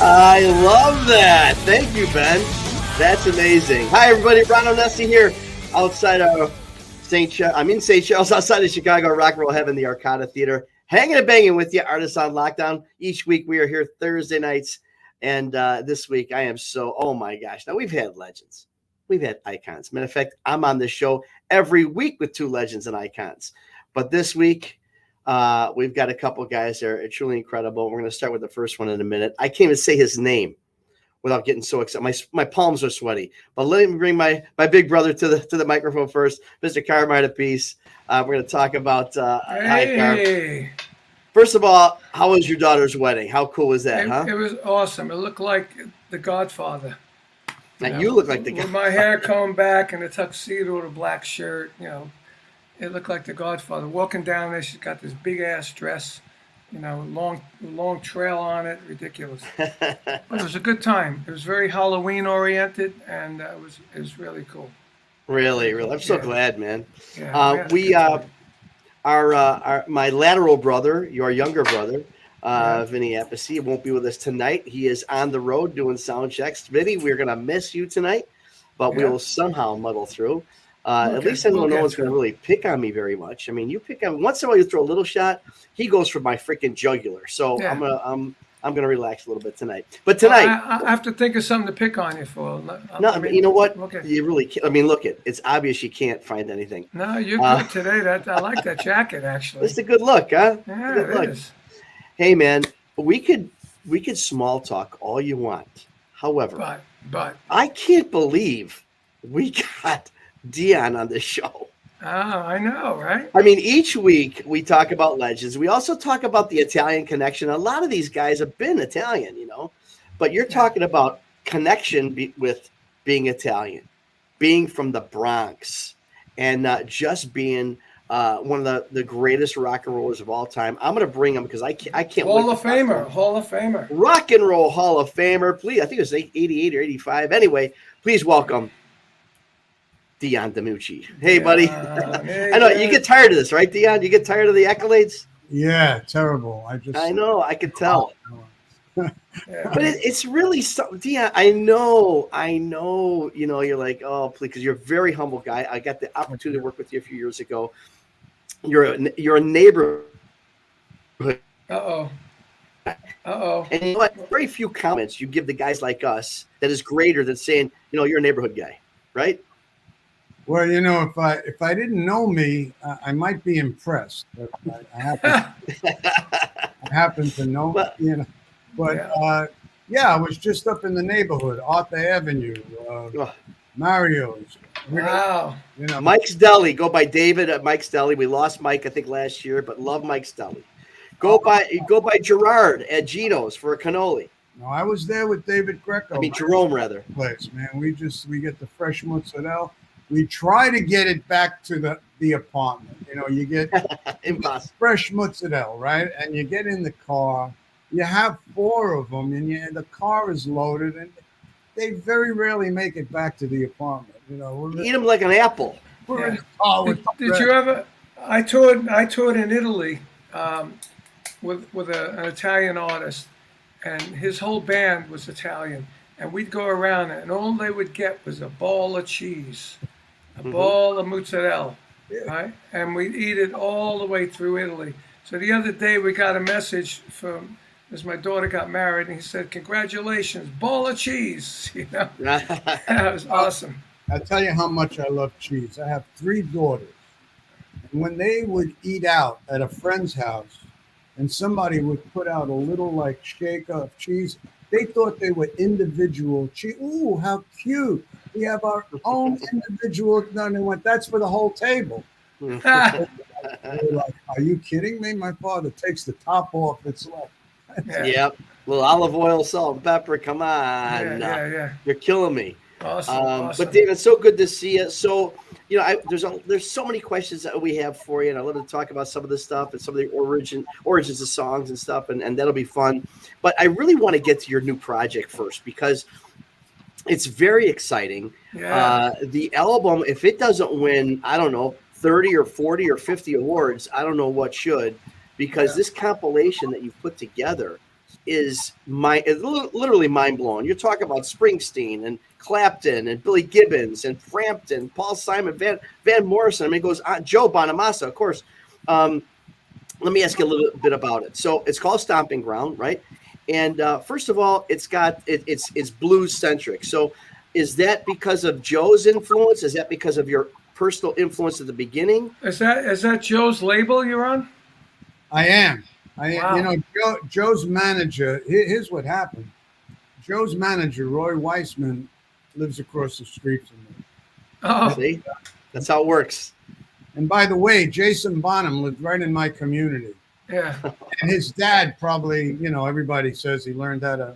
I love that. Thank you, Ben. That's amazing. Hi, everybody. Ron Onesti here outside of I'm in St. Charles, outside of Chicago, Rock and Roll Heaven, the Arcada Theater. Hanging and banging with you, Artists on Lockdown. Each week we are here Thursday nights. And this week I am oh my gosh. Now, we've had legends. We've had icons. Matter of fact, I'm on this show every week with two legends and icons. But this week, we've got a couple guys that are truly incredible. We're going to start with the first one in a minute. I can't even say his name without getting so excited. My palms are sweaty. But let me bring my big brother to the microphone first, Mr. Carmine Apiece. We're going to talk about Hey. First of all, how was your daughter's wedding? How cool was that, huh? It was awesome. It looked like The Godfather. You look like the guy. With my hair combed back and a tuxedo with a black shirt, it looked like the Godfather. Walking down there, she's got this big ass dress, long trail on it, ridiculous. But it was a good time. It was very Halloween oriented, and it was really cool. Really, I'm so glad, man. Yeah, my lateral brother, your younger brother, Vinny Appice, won't be with us tonight. He is on the road doing sound checks. Vinny, we're going to miss you tonight, but we will somehow muddle through. At least I know no one's going to really pick on me very much. I mean, you pick on once in a while, you throw a little shot. He goes for my freaking jugular. So I'm gonna relax a little bit tonight. But tonight, I have to think of something to pick on you for. You know what? Okay. You really can't. I mean, look, it's obvious you can't find anything. No, you're good today. I like that jacket actually. It's a good look, huh? Yeah, good look. is. Hey, man, we could small talk all you want. However, but I can't believe we got Dion on the show. Oh, I know, right? I mean, each week we talk about legends. We also talk about the Italian connection. A lot of these guys have been Italian, but you're talking about connection with being Italian, being from the Bronx, and just being one of the greatest rock and rollers of all time. I'm going to bring him because I can't. Hall of Famer. Rock and Roll Hall of Famer. Please, I think it was 88 or 85. Anyway, please welcome Dion Damucci. Hey, buddy. I know you get tired of this, right, Dion? You get tired of the accolades? Yeah, terrible. I know. I could tell. But it's really something, Dion. I know. You're like, oh, please, because you're a very humble guy. I got the opportunity to work with you a few years ago. You're a neighborhood. Uh-oh. And you know what? Very few comments you give the guys like us that is greater than saying, you're a neighborhood guy, right? Well, if I didn't know me, I might be impressed. But I happen to know, But I was just up in the neighborhood, Arthur Avenue, Mario's. Wow. Mike's Deli. Go by David at Mike's Deli. We lost Mike, I think, last year, but love Mike's Deli. Go by Gerard at Gino's for a cannoli. No, I was there with David Greco. Jerome, rather. Place, man. We get the fresh mozzarella. We try to get it back to the apartment. You get fresh mozzarella, right? And you get in the car. You have 4 of them, and the car is loaded, and they very rarely make it back to the apartment. Eat them like an apple. We're in the car with did you ever? I toured in Italy with an Italian artist, and his whole band was Italian, and we'd go around, and all they would get was a ball of cheese. A ball of mozzarella, right? And we'd eat it all the way through Italy. So the other day we got a message as my daughter got married, and he said, "Congratulations, ball of cheese." That was awesome. I'll tell you how much I love cheese. I have 3 daughters. And when they would eat out at a friend's house, and somebody would put out a little shaker of cheese, they thought they were individual cheese. Ooh, how cute. We have our own individual. No, they went, that's for the whole table. They were like, are you kidding me? My father takes the top off. It's like. Yep. Little olive oil, salt, and pepper. Come on. Yeah. You're killing me. Awesome. But David, it's so good to see you. So, there's so many questions that we have for you, and I love to talk about some of this stuff and some of the origins of songs and stuff, and that'll be fun. But I really want to get to your new project first because it's very exciting. Yeah. The album, if it doesn't win, I don't know, 30 or 40 or 50 awards, I don't know what should. because this compilation that you've put together is literally mind blowing. You're talking about Springsteen and Clapton and Billy Gibbons and Frampton, Paul Simon, Van Morrison. I mean, it goes on. Joe Bonamassa, of course. Let me ask you a little bit about it. So it's called Stomping Ground, right? And first of all, it's blues centric. So is that because of Joe's influence? Is that because of your personal influence at the beginning? Is that Joe's label you're on? I am. Wow. Joe's manager. Here's what happened. Joe's manager, Roy Weissman, lives across the street from me. Oh, See, that's how it works. And by the way, Jason Bonham lived right in my community. yeah. And his dad probably, everybody says he learned how to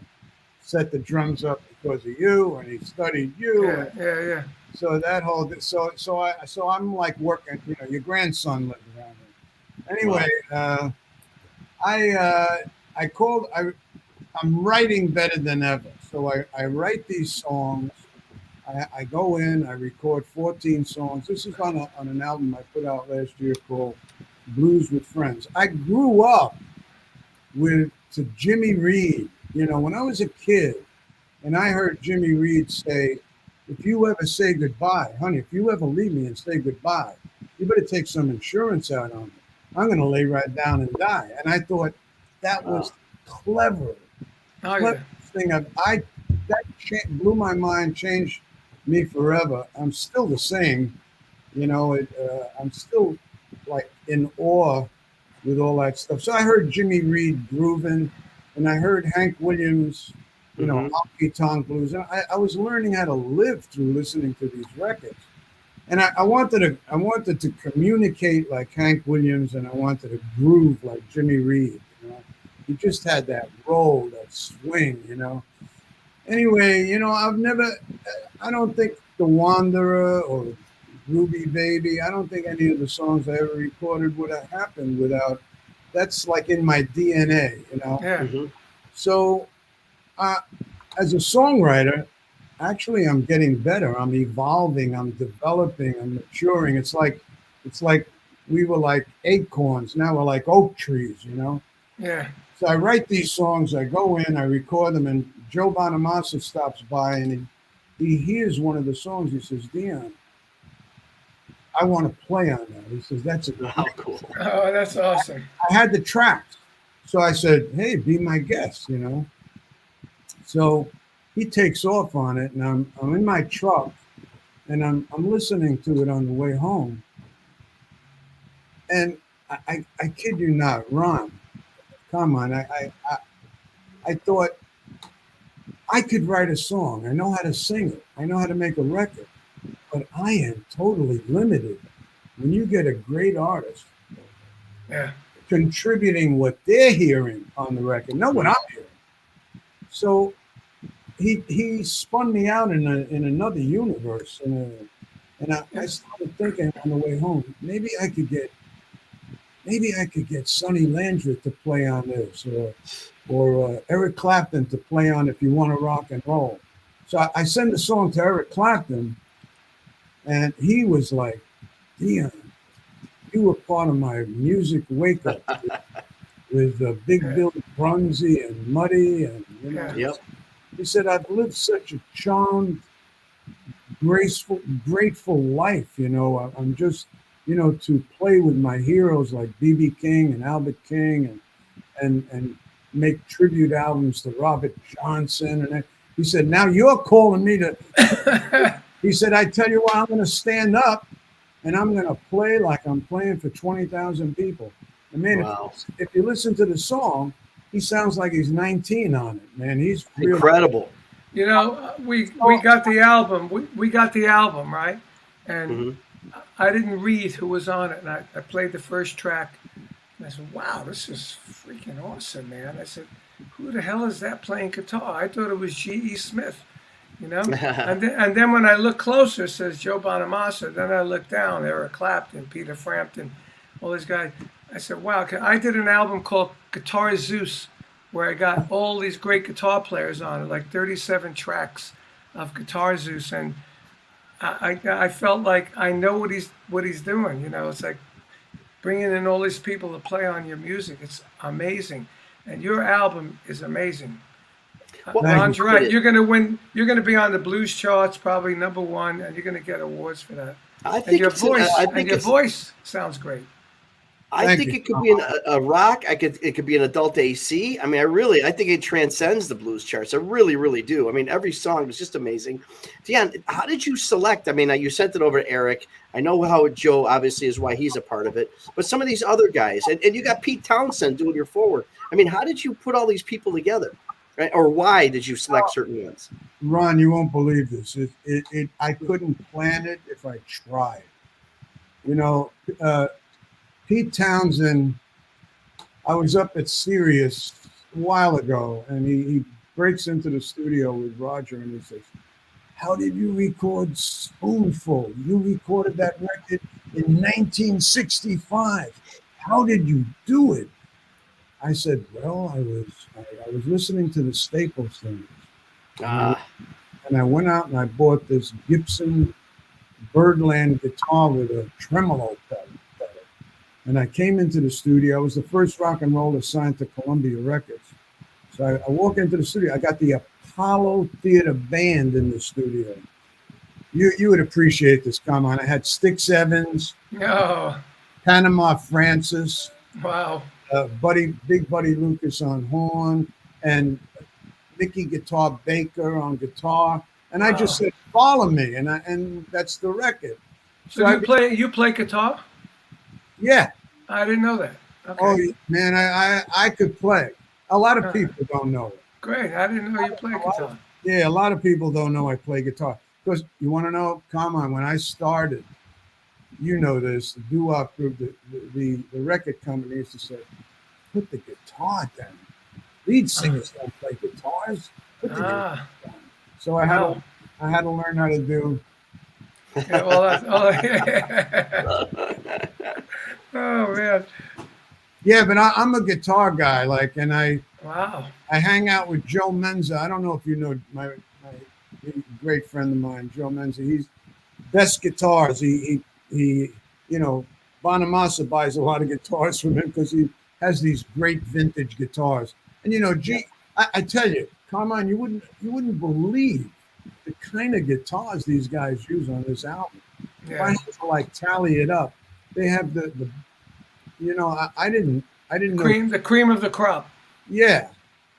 set the drums up because of you, and he studied you. Yeah. So that whole so I'm like working. Your grandson lived around here. Anyway, Wow. I'm writing better than ever. So I write these songs. I go in, I record 14 songs. This is on an album I put out last year called Blues with Friends. I grew up to Jimmy Reed. When I was a kid and I heard Jimmy Reed say, if you ever say goodbye, honey, if you ever leave me and say goodbye, you better take some insurance out on me. I'm going to lay right down and die. And I thought that was clever. Thing blew my mind, changed me forever. I'm still the same. I'm still like in awe with all that stuff. So I heard Jimmy Reed grooving, and I heard Hank Williams, honky tonk blues. And I was learning how to live through listening to these records. And I wanted to communicate like Hank Williams, and I wanted to groove like Jimmy Reed. He just had that roll, that swing. Anyway, I don't think The Wanderer or Ruby Baby, I don't think any of the songs I ever recorded would have happened without. That's like in my DNA. Yeah. Mm-hmm. So, as a songwriter, actually, I'm getting better. I'm evolving. I'm developing. I'm maturing. It's like we were like acorns. Now we're like oak trees. Yeah. So I write these songs. I go in. I record them, and Joe Bonamassa stops by, and he hears one of the songs. He says, "Dion, I want to play on that." He says, "That's cool." Oh, that's awesome. I had the tracks, so I said, "Hey, be my guest," So he takes off on it, and I'm in my truck, and I'm listening to it on the way home, and I kid you not, Ron, come on, I thought I could write a song. I know how to sing it. I know how to make a record, but I am totally limited. When you get a great artist, contributing what they're hearing on the record, not what I'm hearing. So he spun me out in another universe, and I started thinking on the way home, maybe I could get Sonny Landreth to play on this, or Eric Clapton to play on If You Want to Rock and Roll. So I send the song to Eric Clapton, and he was like, "Dion, you were part of my music wake up with Big Bill Brunzy and Muddy, and Yep. He said, I've lived such a charmed, graceful, grateful life. I'm just, to play with my heroes like B.B. King and Albert King and make tribute albums to Robert Johnson. And he said, now you're calling me to, he said, I tell you what, I'm going to stand up and I'm going to play like I'm playing for 20,000 people. And man, wow. if you listen to the song, he sounds like he's 19 on it, man. He's really incredible. We got the album. We got the album, right? And I didn't read who was on it. And I played the first track. And I said, wow, this is freaking awesome, man. I said, who the hell is that playing guitar? I thought it was G.E. Smith, and then when I look closer, it says Joe Bonamassa. Then I look down, Eric Clapton, Peter Frampton, all these guys. I said, wow, I did an album called Guitar Zeus, where I got all these great guitar players on it, like 37 tracks of Guitar Zeus. And I felt like I know what he's doing, It's like, bringing in all these people to play on your music. It's amazing, and your album is amazing. Well, Ron's you. right. You're going to win. You're going to be on the blues charts, probably #1, and you're going to get awards for that. I And think your it's. voice, I and think your it's. voice sounds great. I Thank think you. it could be a rock. It could be an adult AC. I mean, I think it transcends the blues charts. I really, really do. I mean, every song was just amazing. Dion, how did you select? I mean, you sent it over to Eric. I know how Joe obviously is why he's a part of it, but some of these other guys, and you got Pete Townsend doing your forward. I mean, how did you put all these people together, right? Or why did you select certain ones? Ron, you won't believe this. I couldn't plan it if I tried. You know, Pete Townsend, I was up at Sirius a while ago, and he breaks into the studio with Roger, and he says, "How did you record Spoonful? You recorded that record in 1965. How did you do it?" I said, "Well, I was listening to the Staples things, and I went out and I bought this Gibson Birdland guitar with a tremolo pedal. And I came into the studio. I was the first rock and roller signed to Columbia Records. So I walk into the studio. I got the Apollo Theater Band in the studio. You would appreciate this. Come on. I had Styx Evans, Oh, Panama Francis, wow. Big Buddy Lucas on horn, and Mickey Guitar Baker on guitar. And I just said, "Follow me," and that's the record. So you play guitar? Yeah. I didn't know that. Okay. Oh man, I could play. A lot of people don't know it. Great. I didn't know you played guitar. Yeah, a lot of people don't know I play guitar. Because you want to know? Come on, when I started, you know this, the doo-wop group, the record company used to say, "Put the guitar down. Lead singers don't play guitars. Put the guitar down." So I had to learn how to do. Yeah, oh man. Yeah, but I'm a guitar guy, and I hang out with Joe Menza. I don't know if you know my great friend of mine, Joe Menza. He's best guitars. He Bonamassa buys a lot of guitars from him because he has these great vintage guitars. And I tell you, Carmine, you wouldn't believe the kind of guitars these guys use on this album. Yeah. If I had to tally it up, they have the I didn't know the cream of the crop. Yeah.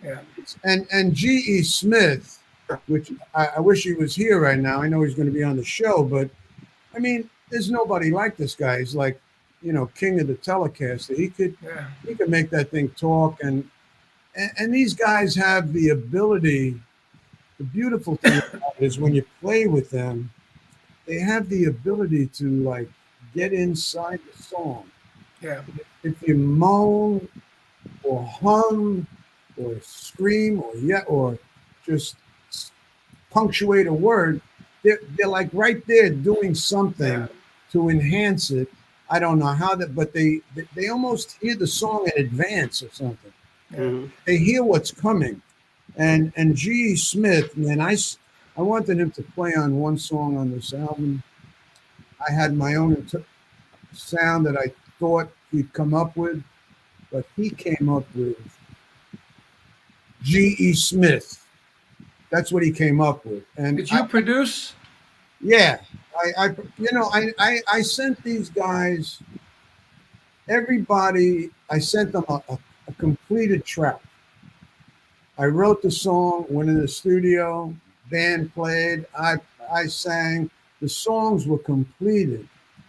Yeah. And G.E. Smith, which I wish he was here right now. I know he's going to be on the show, but I mean, there's nobody like this guy. He's like, king of the Telecaster. He could make that thing talk, and these guys have the ability. The beautiful thing about it is when you play with them, they have the ability to get inside the song. Yeah. If you moan or hum or scream or just punctuate a word, they're right there doing something to enhance it. I don't know how but they almost hear the song in advance or something. Mm-hmm. They hear what's coming. And G.E. Smith, man, I wanted him to play on one song on this album. I had my own sound that I thought he'd come up with, but he came up with G.E. Smith. That's what he came up with. And did you produce? Yeah, I sent these guys. Everybody, I sent them a completed track. I wrote the song, went in the studio, band played, I sang. The songs were completed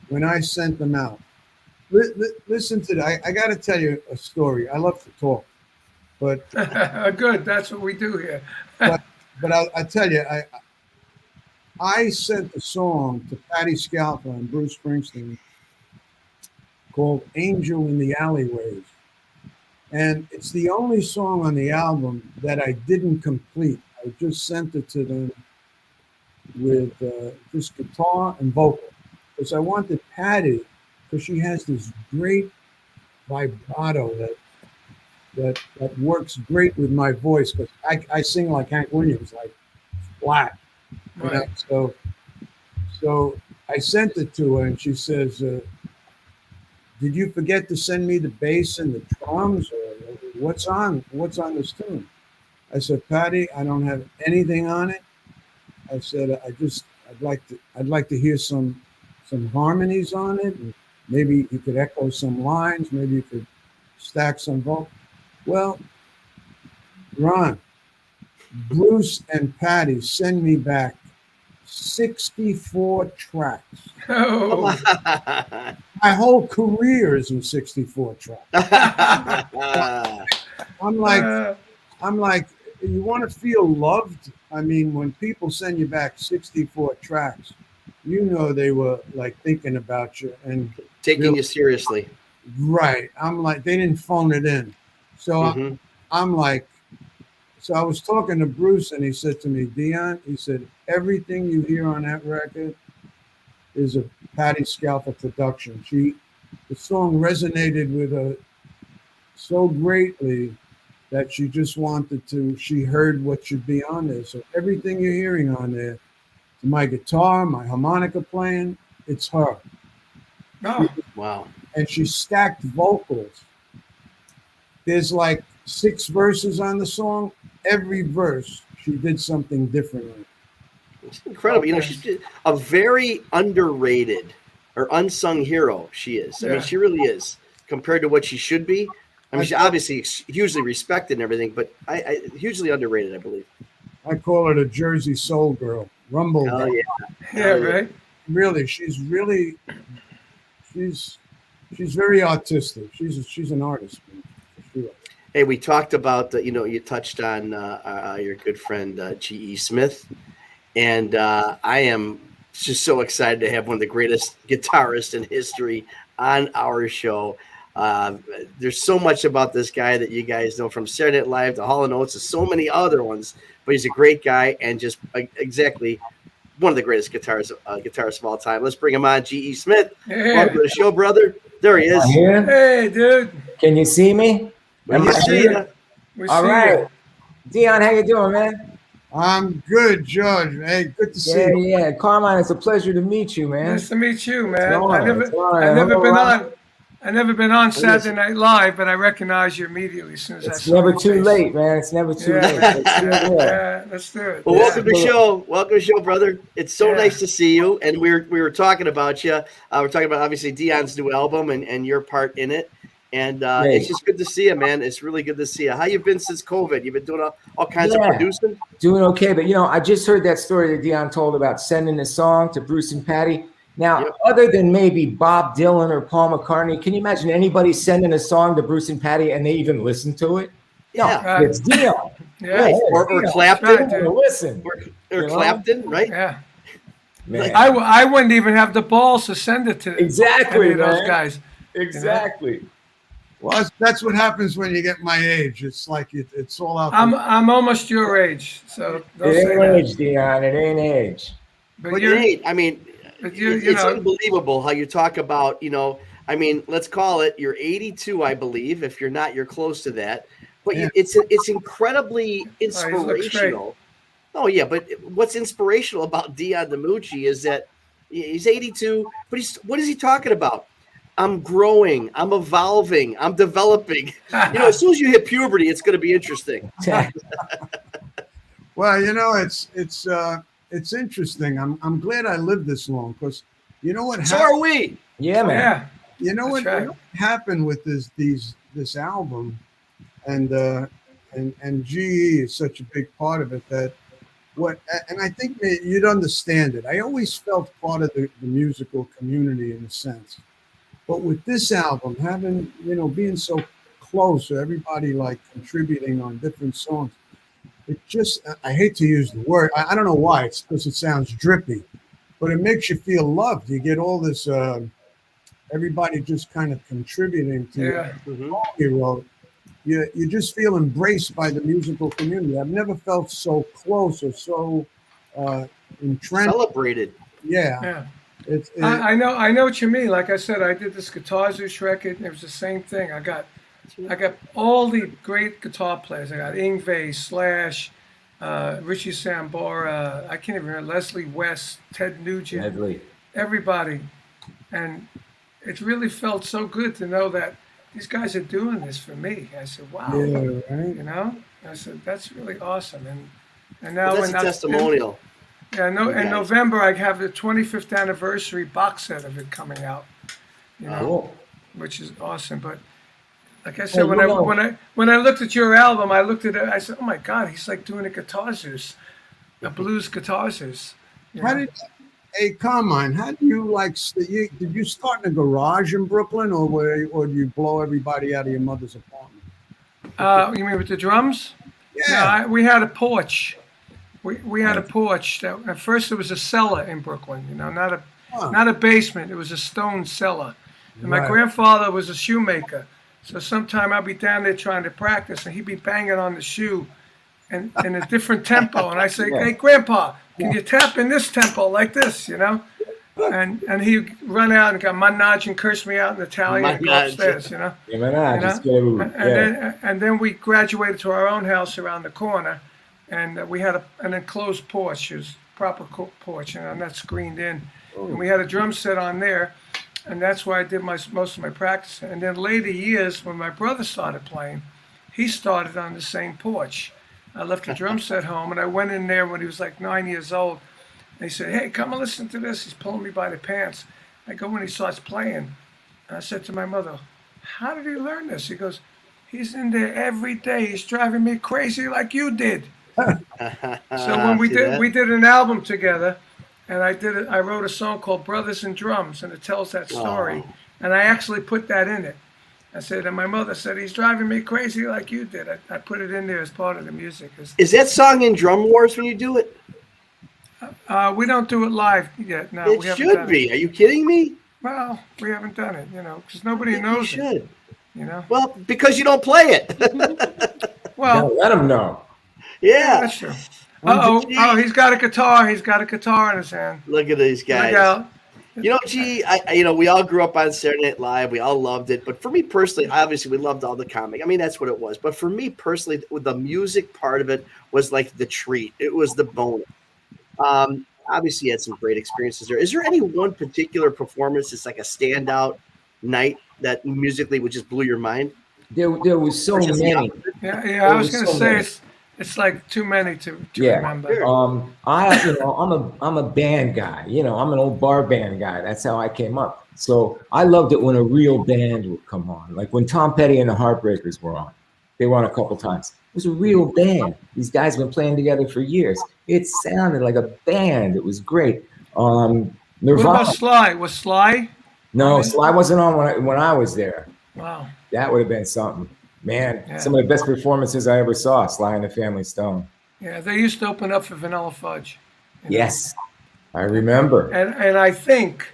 when I sent them out. Listen to that. I got to tell you a story. I love to talk, but good. That's what we do here. but I tell you, I sent a song to Patti Scialfa and Bruce Springsteen called "Angel in the Alleyways." And it's the only song on the album that I didn't complete. I just sent it to them with just guitar and vocal. Because I wanted Patti, because she has this great vibrato that works great with my voice. Because I sing like Hank Williams, like flat." So I sent it to her, and she says, did you forget to send me the bass and the drums, or what's on this tune? I said, Patty, I don't have anything on it. I said, I'd like to hear some harmonies on it. And maybe you could echo some lines. Maybe you could stack some vocals. Well, Ron, Bruce and Patty send me back 64 tracks. Oh, My whole career is in 64 tracks. I'm like, you want to feel loved? I mean, when people send you back 64 tracks, you know they were like thinking about you and taking you seriously. Right. I'm like, they didn't phone it in. So I'm like, so I was talking to Bruce and he said to me, Dion, he said, everything you hear on that record is a Patty Scalfa production. The song resonated with her so greatly that she just wanted to, she heard what should be on there. So everything you're hearing on there, my guitar, my harmonica playing, it's her. oh. Wow. And she stacked vocals. There's like 6 verses on the song. Every verse, she did something differently. It's incredible. You know, she's a very underrated or unsung hero. She is. I mean, she really is compared to what she should be. I mean, she's obviously hugely respected and everything, but I hugely underrated, I believe. I call her the Jersey Soul Girl, Rumble. Oh, yeah. Yeah, right. Really, she's very artistic. She's an artist, for sure. Hey, we talked about you touched on your good friend G.E. Smith, and I am just so excited to have one of the greatest guitarists in history on our show. There's so much about this guy that you guys know, from Saturday Night Live to Hall & Oates to so many other ones, but he's a great guy and just exactly one of the greatest guitarists of all time. Let's bring him on, G.E. Smith. Yeah. Welcome to the show, brother. There he is. Hey, dude. Can you see me? We see you. All right. Dion, how you doing, man? I'm good, George. Hey, good to see you. Yeah. Carmine, it's a pleasure to meet you, man. Nice to meet you, man. I've never been on Saturday Night Live, but I recognize you immediately as soon as I saw It's never your too face. late, man. It's never too late. Yeah, let's do it. Well, welcome to the show. Welcome to the show, brother. It's so nice to see you. And we were talking about you. We're talking about, obviously, Dion's new album and your part in it. And it's just good to see you, man. It's really good to see you. How you been since COVID? You've been doing all kinds of producing? Doing okay. But, I just heard that story that Dion told about sending a song to Bruce and Patty. Now, other than maybe Bob Dylan or Paul McCartney, can you imagine anybody sending a song to Bruce and Patty and they even listen to it? No, it's Dion. Or Clapton. Right, listen. Or Clapton, right? Yeah. Man. I wouldn't even have the balls to send it to any of those guys. Exactly. Well, that's what happens when you get my age. It's like it's all out. I'm almost your age, so don't it say ain't that. age, Dion. It ain't age. But it ain't. I mean, it's know, unbelievable how you talk about, I mean, let's call it, you're 82, I believe. If you're not, you're close to that. But it's incredibly inspirational. Oh, yeah. But what's inspirational about Dion Damucci is that he's 82, but what is he talking about? I'm growing, I'm evolving, I'm developing. As soon as you hit puberty, it's going to be interesting. Well, it's interesting. I'm glad I lived this long, because you know what? So are we. Yeah, man. Yeah. You know what happened with this album, and GE is such a big part of it and I think you'd understand it. I always felt part of the musical community in a sense, but with this album, having being so close, everybody like contributing on different songs. It just, I hate to use the word. I don't know why. It's because it sounds drippy, but it makes you feel loved. You get all this, everybody just kind of contributing to you wrote. You just feel embraced by the musical community. I've never felt so close or so entrenched. Celebrated. Yeah. I know what you mean. Like I said, I did this Guitar Zeus record, and it was the same thing. I got all the great guitar players. I got Yngwie, Slash, Richie Sambora, I can't even remember, Leslie West, Ted Nugent, everybody. And it really felt so good to know that these guys are doing this for me. I said, wow, Yeah, right. you know. I said that's really awesome. And Well, now that's a testimonial. in November I have the 25th anniversary box set of it coming out. You know, Cool. which is awesome. But like I said, Hey, when I looked at your album, I looked at it. I said, "Oh my God, he's like doing a guitar zeus, a blues guitar zeus." You How know? did? Hey, Carmine, how do you like? Did you start in a garage in Brooklyn, or do you blow everybody out of your mother's apartment? You mean with the drums? No, Yeah. we had a porch. We had a porch. At first, it was a cellar in Brooklyn. You know, not a basement. It was a stone cellar. And my Right. grandfather was a shoemaker, so sometime I'd be down there trying to practice, and he'd be banging on the shoe, and in a different tempo. And I say, "Hey, Grandpa, can you tap in this tempo like this?" You know, and he'd run out and go manage and curse me out in Italian and go upstairs. You know. And then we graduated to our own house around the corner, and we had an enclosed porch, it was proper porch, and that's screened in. And we had a drum set on there, and that's where I did most of my practice. And then later years, when my brother started playing, he started on the same porch. I left the drum set home, and I went in there when he was like 9 years old. And he said, "Hey, come and listen to this." He's pulling me by the pants. I go when he starts playing, and I said to my mother, "How did he learn this?" He goes, "He's in there every day. He's driving me crazy like you did." So when we did an album together, and I wrote a song called "Brothers and Drums," and it tells that story. Oh. And I actually put that in it. I said, and my mother said, "He's driving me crazy like you did." I put it in there as part of the music. Is that song in Drum Wars when you do it? We don't do it live yet. No, It we haven't should done be. it. Are you kidding me? Well, we haven't done it, you know, because nobody You knows should. it. You know. Well, because you don't play it. Well, let him know. Yeah. That's true. Oh, he's got a guitar. He's got a guitar in his hand. Look at these guys. Look out. You know, G, we all grew up on Saturday Night Live. We all loved it. But for me personally, obviously, we loved all the comic. I mean, that's what it was. But for me personally, the music part of it was like the treat. It was the bonus. Obviously, you had some great experiences there. Is there any one particular performance that's like a standout night that musically would just blew your mind? There was so many. Yeah. I was going to say it's like too many to remember. I'm a band guy. You know, I'm an old bar band guy. That's how I came up. So I loved it when a real band would come on, like when Tom Petty and the Heartbreakers were on. They were on a couple times. It was a real band. These guys have been playing together for years. It sounded like a band. It was great. Nirvana. What about Sly? Was Sly? No, Sly wasn't on when I was there. Wow. That would have been something. Man, some of the best performances I ever saw, Sly and the Family Stone. Yeah, they used to open up for Vanilla Fudge. Yes, I remember. And I think,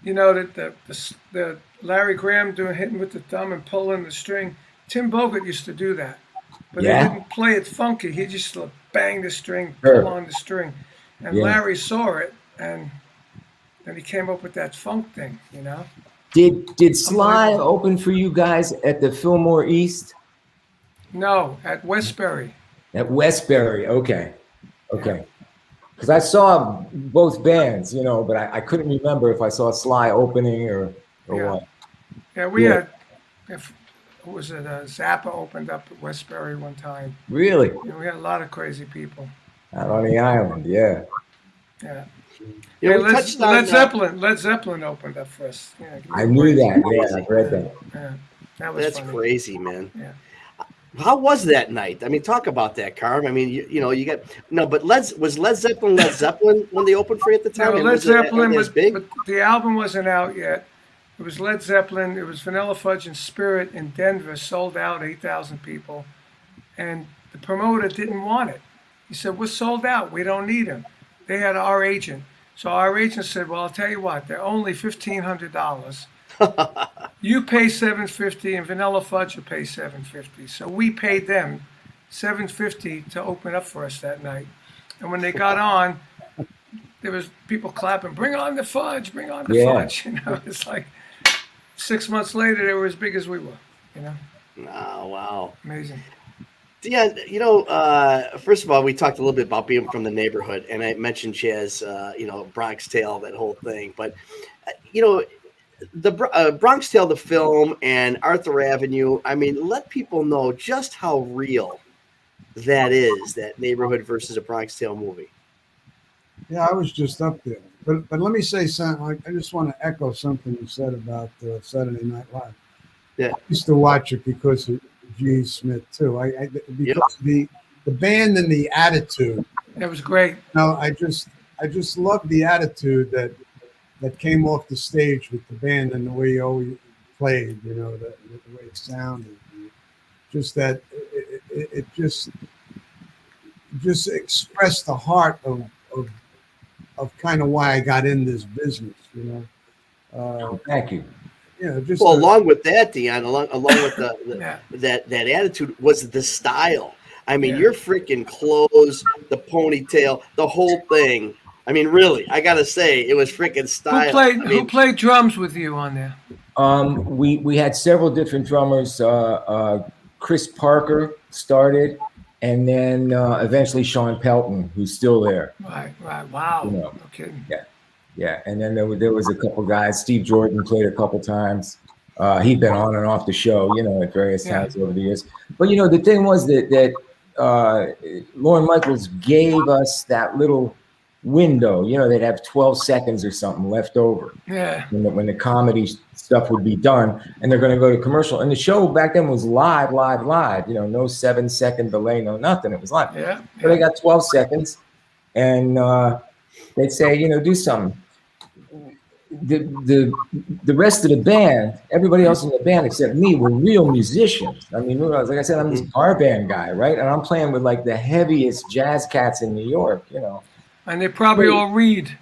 that the Larry Graham hitting with the thumb and pulling the string, Tim Bogert used to do that. But he didn't play it funky. He just bang the string, pull on the string. And Larry saw it, and then he came up with that funk thing, Did Sly open for you guys at the Fillmore East? No, at Westbury. At Westbury, okay. Because I saw both bands, but I couldn't remember if I saw Sly opening or what. Yeah, we had, who was it? Zappa opened up at Westbury one time. Really? We had a lot of crazy people. Out on the island, yeah. Yeah. Led Zeppelin opened up for us. Yeah, I knew that. Yeah, I read that. Yeah, that's funny. Crazy, man. Yeah. How was that night? I mean, talk about that, Carm. I mean, you got but was Led Zeppelin when they opened for you at the time? No, Led Zeppelin was big, but the album wasn't out yet. It was Led Zeppelin. It was Vanilla Fudge and Spirit in Denver, sold out, 8,000 people, and the promoter didn't want it. He said, "We're sold out. We don't need him." They had our agent. So our agent said, "Well, I'll tell you what, they're only $1,500. You pay $750 and Vanilla Fudge will pay $750. So we paid them $750 to open up for us that night. And when they got on, there was people clapping, "Bring on the Fudge, bring on the Fudge." It's like 6 months later, they were as big as we were, Oh, wow. Amazing. Yeah, first of all, we talked a little bit about being from the neighborhood, and I mentioned Chaz, Bronx Tale, that whole thing. But, the Bronx Tale, the film, and Arthur Avenue. I mean, let people know just how real that is. That Neighborhood versus a Bronx Tale movie. Yeah, I was just up there. But let me say something. I just want to echo something you said about Saturday Night Live. Yeah. I used to watch it because of G.E. Smith too. Because the band and the attitude. It was great. No, I just love the attitude that came off the stage with the band and the way he always played. You know, the way it sounded. Just that it just expressed the heart of kind of why I got in this business. You know. Thank you. Just along with that, Dion, along with that attitude was the style. I mean, your freaking clothes, the ponytail, the whole thing. I mean, really, I gotta say, it was freaking style. Who played drums with you on there? We had several different drummers. Chris Parker started, and then eventually Sean Pelton, who's still there. Right. Wow. You know, No kidding. Yeah, and then there was a couple guys. Steve Jordan played a couple times. He'd been on and off the show, at various times over the years. But the thing was that Lorne Michaels gave us that little window. They'd have 12 seconds or something left over. Yeah. When the comedy stuff would be done, and they're going to go to commercial. And the show back then was live. No 7-second delay, no nothing. It was live. Yeah. So they got 12 seconds, and they'd say, do something. The rest of the band, everybody else in the band except me, were real musicians. I mean, like I said, I'm this bar band guy, right? And I'm playing with like the heaviest jazz cats in New York, And they probably all read.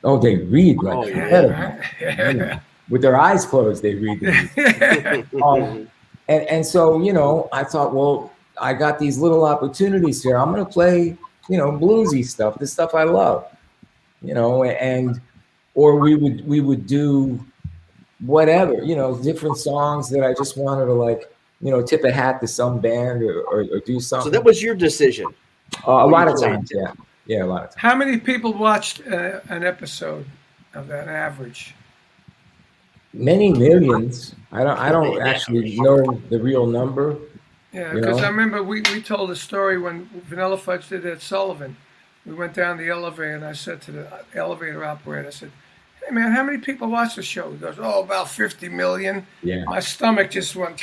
Oh, they read like incredible. With their eyes closed, they read. And so, I thought, well, I got these little opportunities here. I'm going to play, bluesy stuff, the stuff I love, or we would do whatever, different songs that I just wanted to tip a hat to some band or do something. So that was your decision. A lot of times, yeah, a lot of times. How many people watched an episode of that average? Many millions. I don't actually know the real number. Yeah, because I remember we told a story when Vanilla Fudge did at Sullivan. We went down the elevator, and I said to the elevator operator, I said, "Hey, man, how many people watch the show?" He goes, "Oh, about 50 million. Yeah. My stomach just went,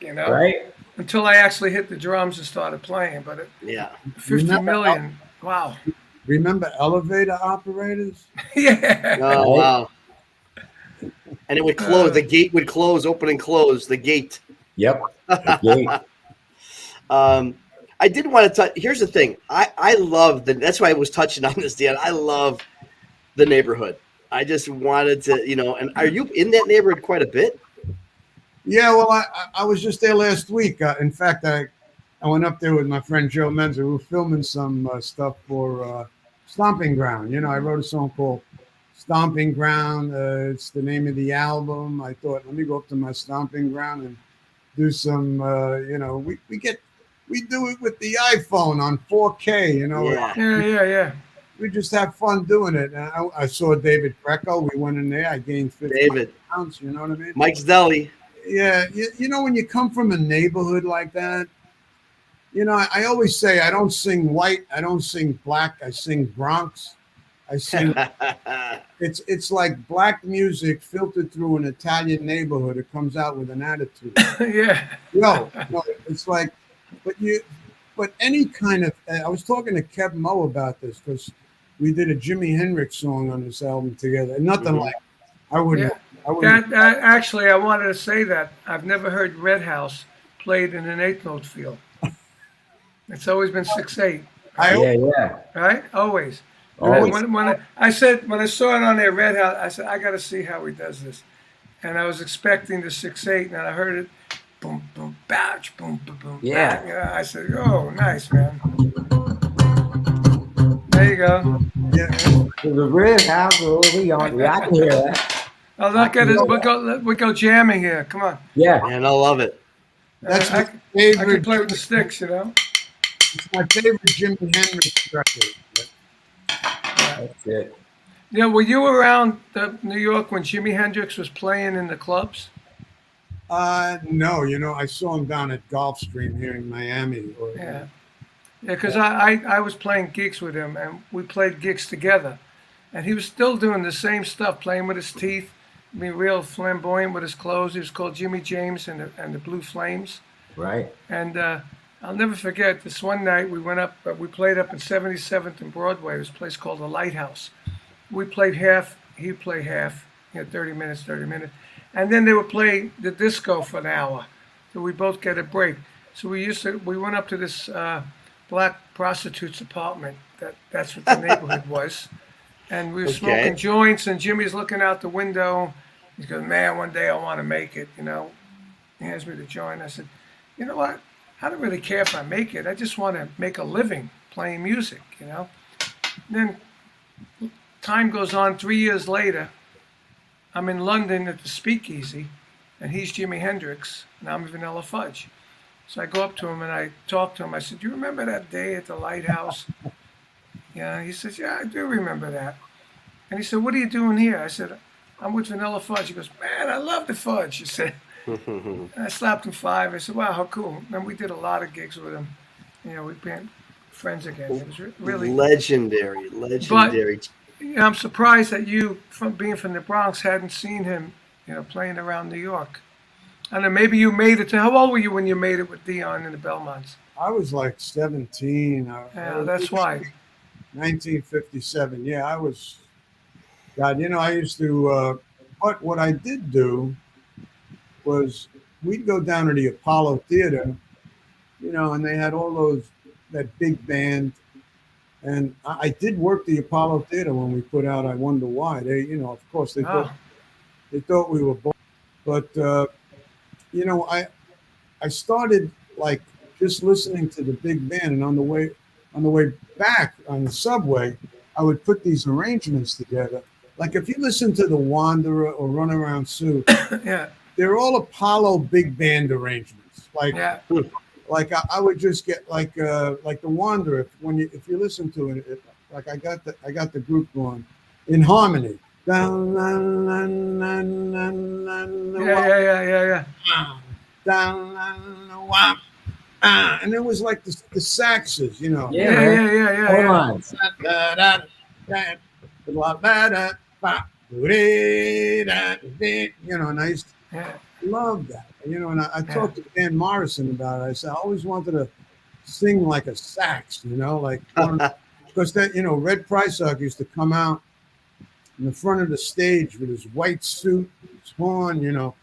Right? Until I actually hit the drums and started playing. But 50 million. Wow. Remember elevator operators? Yeah. Oh, wow. And it would close. The gate would close, open and close. The gate. Yep. The gate. I did want to touch. Here's the thing. I love that's why I was touching on this, Dan. I love the neighborhood. I just wanted to, and are you in that neighborhood quite a bit? Yeah, well, I was just there last week. In fact, I went up there with my friend Joe Menzer. We were filming some stuff for Stomping Ground. I wrote a song called Stomping Ground. It's the name of the album. I thought, let me go up to my stomping ground and do some, we do it with the iPhone on 4K, Yeah. We just have fun doing it. And I saw David Greco. We went in there. I gained 50 pounds. You know what I mean? Mike's Deli. Yeah. When you come from a neighborhood like that, I always say I don't sing white. I don't sing black. I sing Bronx. I sing. It's like black music filtered through an Italian neighborhood. It comes out with an attitude. Yeah. No, it's like, but any kind of. I was talking to Kev Moe about this because we did a Jimi Hendrix song on this album together. Nothing like. I wouldn't. Actually, I wanted to say that I've never heard Red House played in an 8th note field. It's always been 6/8. Yeah. Right? Always. Always. When I saw it on there, Red House, I said, I got to see how he does this. And I was expecting the 6/8, and I heard it, boom, boom, batch, boom, boom, boom. Yeah. I said, oh, nice, man. There you go. Yeah. The Red House, I can hear that. Oh, look at it. We go jamming here. Come on. Yeah. And I love it. That's my I favorite. can play with the sticks, It's my favorite Jimi Hendrix record. That's it. Yeah, were you around New York when Jimi Hendrix was playing in the clubs? No, I saw him down at Gulfstream here in Miami. Yeah, yeah, because I was playing gigs with him, and we played gigs together, and he was still doing the same stuff, playing with his teeth, being real flamboyant with his clothes. He was called Jimmy James and the Blue Flames. Right. And I'll never forget this one night we went up, we played up in 77th and Broadway. It was a place called the Lighthouse. We played half, he played half, 30 minutes, 30 minutes. And then they would play the disco for an hour. So we both get a break. So we went up to this black prostitute's apartment. That's what the neighborhood was. And we were smoking joints, and Jimmy's looking out the window. He goes, man, one day I want to make it, He hands me the joint. I said, you know what? I don't really care if I make it. I just want to make a living playing music, And then time goes on. 3 years later, I'm in London at the Speakeasy, and he's Jimi Hendrix, and I'm Vanilla Fudge. So I go up to him and I talk to him. I said, do you remember that day at the Lighthouse? Yeah, he says, yeah, I do remember that. And he said, what are you doing here? I said, I'm with Vanilla Fudge. He goes, man, I love the fudge. He said. And I slapped him 5. I said, wow, how cool. And we did a lot of gigs with him. We became friends again. It was really legendary. But, I'm surprised that you, from being from the Bronx, hadn't seen him, playing around New York. I don't know, maybe you made it to, how old were you when you made it with Dion and the Belmonts? I was like 17. Yeah, that's why. 1957. Yeah, I was, God, I used to, but what I did do was we'd go down to the Apollo Theater, and they had all that big band. And I did work the Apollo Theater when we put out I Wonder Why. They, of course, they thought we were both. But, I started like just listening to the big band. And on the way back on the subway, I would put these arrangements together. Like if you listen to The Wanderer or Run Around Sue, yeah, they're all Apollo big band arrangements. Like, like I would just get like The Wanderer. If you listen to it, like I got the group going in harmony. Yeah. And it was like the saxes, Yeah. Hold on. And I used to love that. And I talked to Dan Morrison about it. I said I always wanted to sing like a sax, like because that Red Prysock used to come out in the front of the stage with his white suit, his horn, Nice,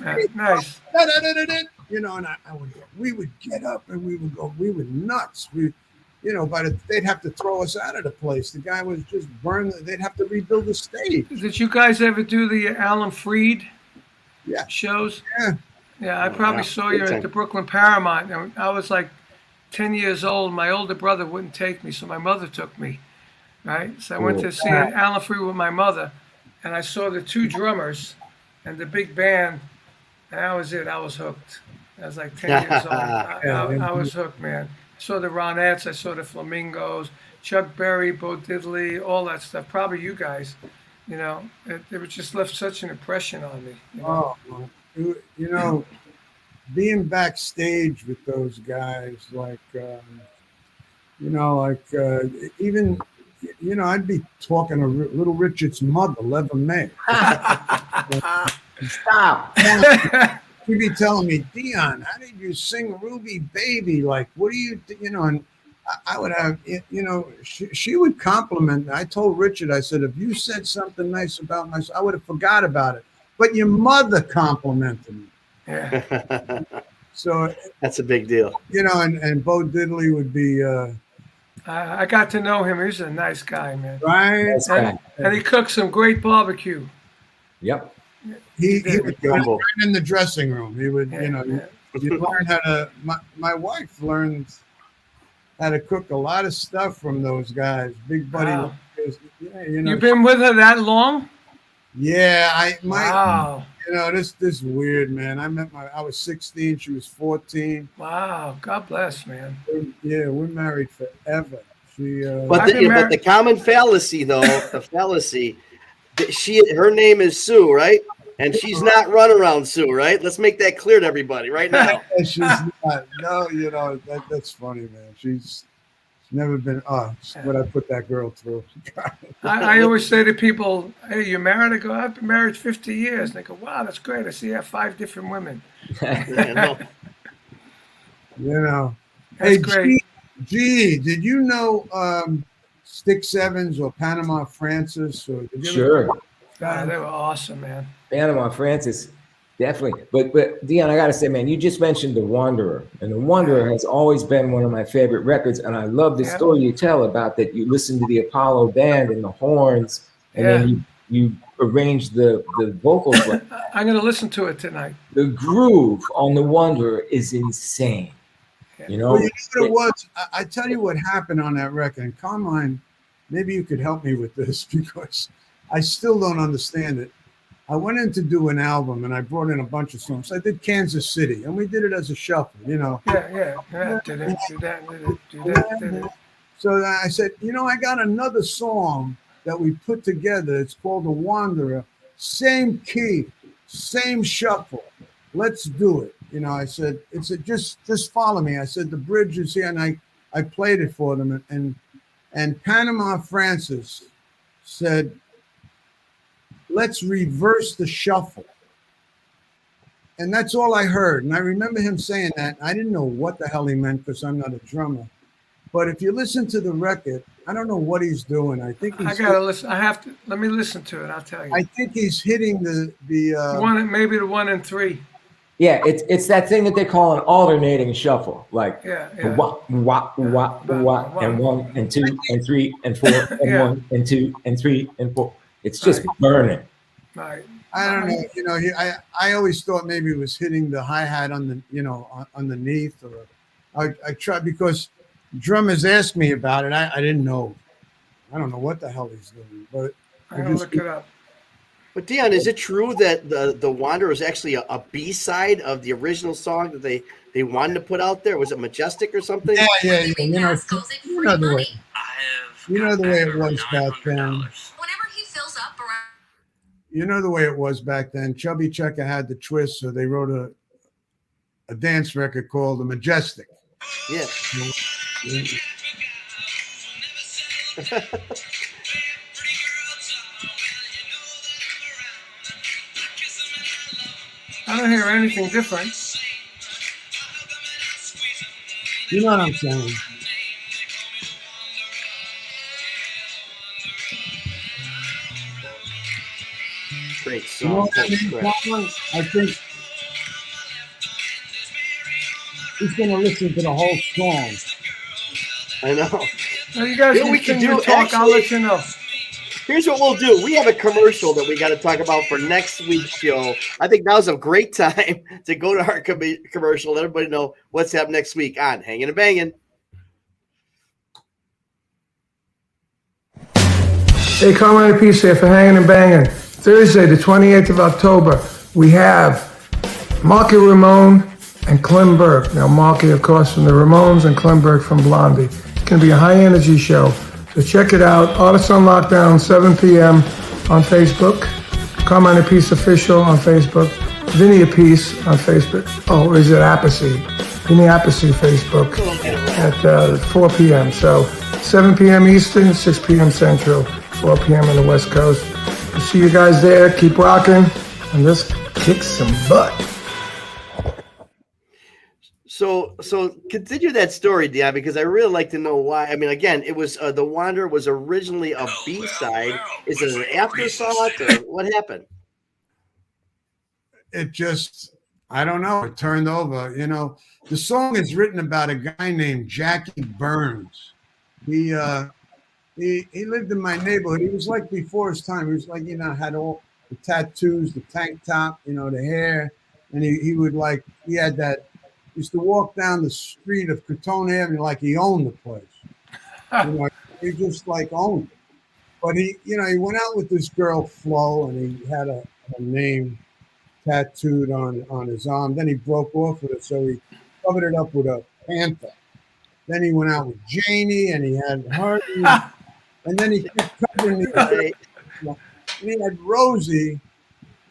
man. Nice. And we would get up and we were nuts. They'd have to throw us out of the place. The guy was just burned. They'd have to rebuild the stage. Did you guys ever do the Alan Freed shows? Yeah. Yeah, I probably saw you at the Brooklyn Paramount. And I was like 10 years old. My older brother wouldn't take me, so my mother took me. Right? So I went to see Alan Freed with my mother, and I saw the 2 drummers and the big band, and that was it. I was hooked. I was like 10 years old. I was hooked, man. I saw the Ronettes, I saw the Flamingos, Chuck Berry, Bo Diddley, all that stuff. Probably you guys. It just left such an impression on me. Being backstage with those guys, like, even, I'd be talking to Little Richard's mother, Leva May. Stop. She'd be telling me, Dion, how did you sing Ruby Baby? Like, what do you, and I would have, she would compliment. I told Richard, I said, if you said something nice about myself, I would have forgot about it. But your mother complimented me. Yeah. So that's a big deal. And Bo Diddley would be. I got to know him. He's a nice guy, man. Right. And he cooked some great barbecue. Yep. He would go right in the dressing room. He would, you learn how to. My wife learned how to cook a lot of stuff from those guys. Big Buddy. Wow. You've been with her that long? Yeah, Wow. You know, this is weird, man. I was 16, she was 14. Wow, God bless, man. Yeah, we're married forever. She But the common fallacy, though, her name is Sue, right? And she's not Runaround Sue, right? Let's make that clear to everybody right now. she's not. No, you know, that's funny, man. She's never been. What I put that girl through. I always say to people, "Hey, you married?" I go, "I've been married 50 years." And they go, "Wow, that's great. I see you have 5 different women." You know. That's great. G.E, did you know Sticks Evans or Panama Francis? Sure. God, they were awesome, man. Panama Francis, definitely. But Dion, I gotta say, man, you just mentioned The Wanderer, and The Wanderer has always been one of my favorite records. And I love the story you tell about that. You listen to the Apollo band and the horns, and then you arrange the vocals. I'm gonna listen to it tonight. The groove on The Wanderer is insane. You know, well, you know what it was? I tell you what happened on that record. And Carmine, maybe you could help me with this because I still don't understand it. I went in to do an album and I brought in a bunch of songs. I did Kansas City and we did it as a shuffle, you know. So I said, you know, I got another song that we put together. It's called The Wanderer. Same key, same shuffle. Let's do it. You know, I said, just follow me. I said, the bridge is here, and I played it for them. And Panama Francis said, let's reverse the shuffle. And that's all I heard. And I remember him saying that. I didn't know what the hell he meant because I'm not a drummer. But if you listen to the record, I don't know what he's doing. I think I gotta listen. I have to. Let me listen to it. I'll tell you. I think he's hitting the one, maybe the 1 and 3. Yeah, it's that thing that they call an alternating shuffle, like wah, wah, wah, wah, and 1 and 2 and 3 and 4 and 1 and 2 and 3 and 4. It's just burning. Right. I don't know. You know, I always thought maybe it was hitting the hi-hat on the, you know, underneath, or I tried because drummers asked me about it. I didn't know. I don't know what the hell he's doing, but I'm gonna look it up. But Dion, is it true that the Wanderer is actually a B-side of the original song that they wanted to put out there? Was it Majestic or something? Yeah. You know the way. You know the way it was back then. Whenever he fills up around. You know the way it was back then. Chubby Checker had the twist, so they wrote a dance record called The Majestic. Yeah. I don't hear anything different. You know what I'm saying? Great song. You know what I mean? I think he's going to listen to the whole song. I know. Now you guys we can do. Talk. Actually, I'll let you know. Here's what we'll do. We have a commercial that we got to talk about for next week's show. I think now's a great time to go to our commercial. Let everybody know what's happening next week on Hangin' and Bangin'. Hey, Carmine and Peace here for Hangin' and Bangin'. Thursday, the 28th of October, we have Marky Ramone and Clem Burke. Now, Marky, of course, from the Ramones and Clem Burke from Blondie. It's going to be a high-energy show. So check it out. Artists on Lockdown, 7 p.m. on Facebook. Carmine and Peace Official on Facebook. Vinny Peace on Facebook. Oh, or is it Appice? Vinny Appice Facebook at 4 p.m. So 7 p.m. Eastern, 6 p.m. Central, 4 p.m. on the West Coast. We'll see you guys there. Keep rocking, and let's kick some butt. So continue that story, Dion, because I really like to know why. I mean, again, it was The Wanderer was originally a B-side. Is it an afterthought, or what happened? It just, I don't know. It turned over. You know, the song is written about a guy named Jackie Burns. He lived in my neighborhood. He was like before his time. He was like, you know, had all the tattoos, the tank top, you know, the hair, and he would like, he had that. Used to walk down the street of Catone Avenue like he owned the place. You know, he just like owned it. But he, you know, he went out with this girl Flo, and he had a name, tattooed on his arm. Then he broke off with it, so he covered it up with a panther. Then he went out with Janie, and he had Harvey, and then he kept covering the Right. and he had Rosie,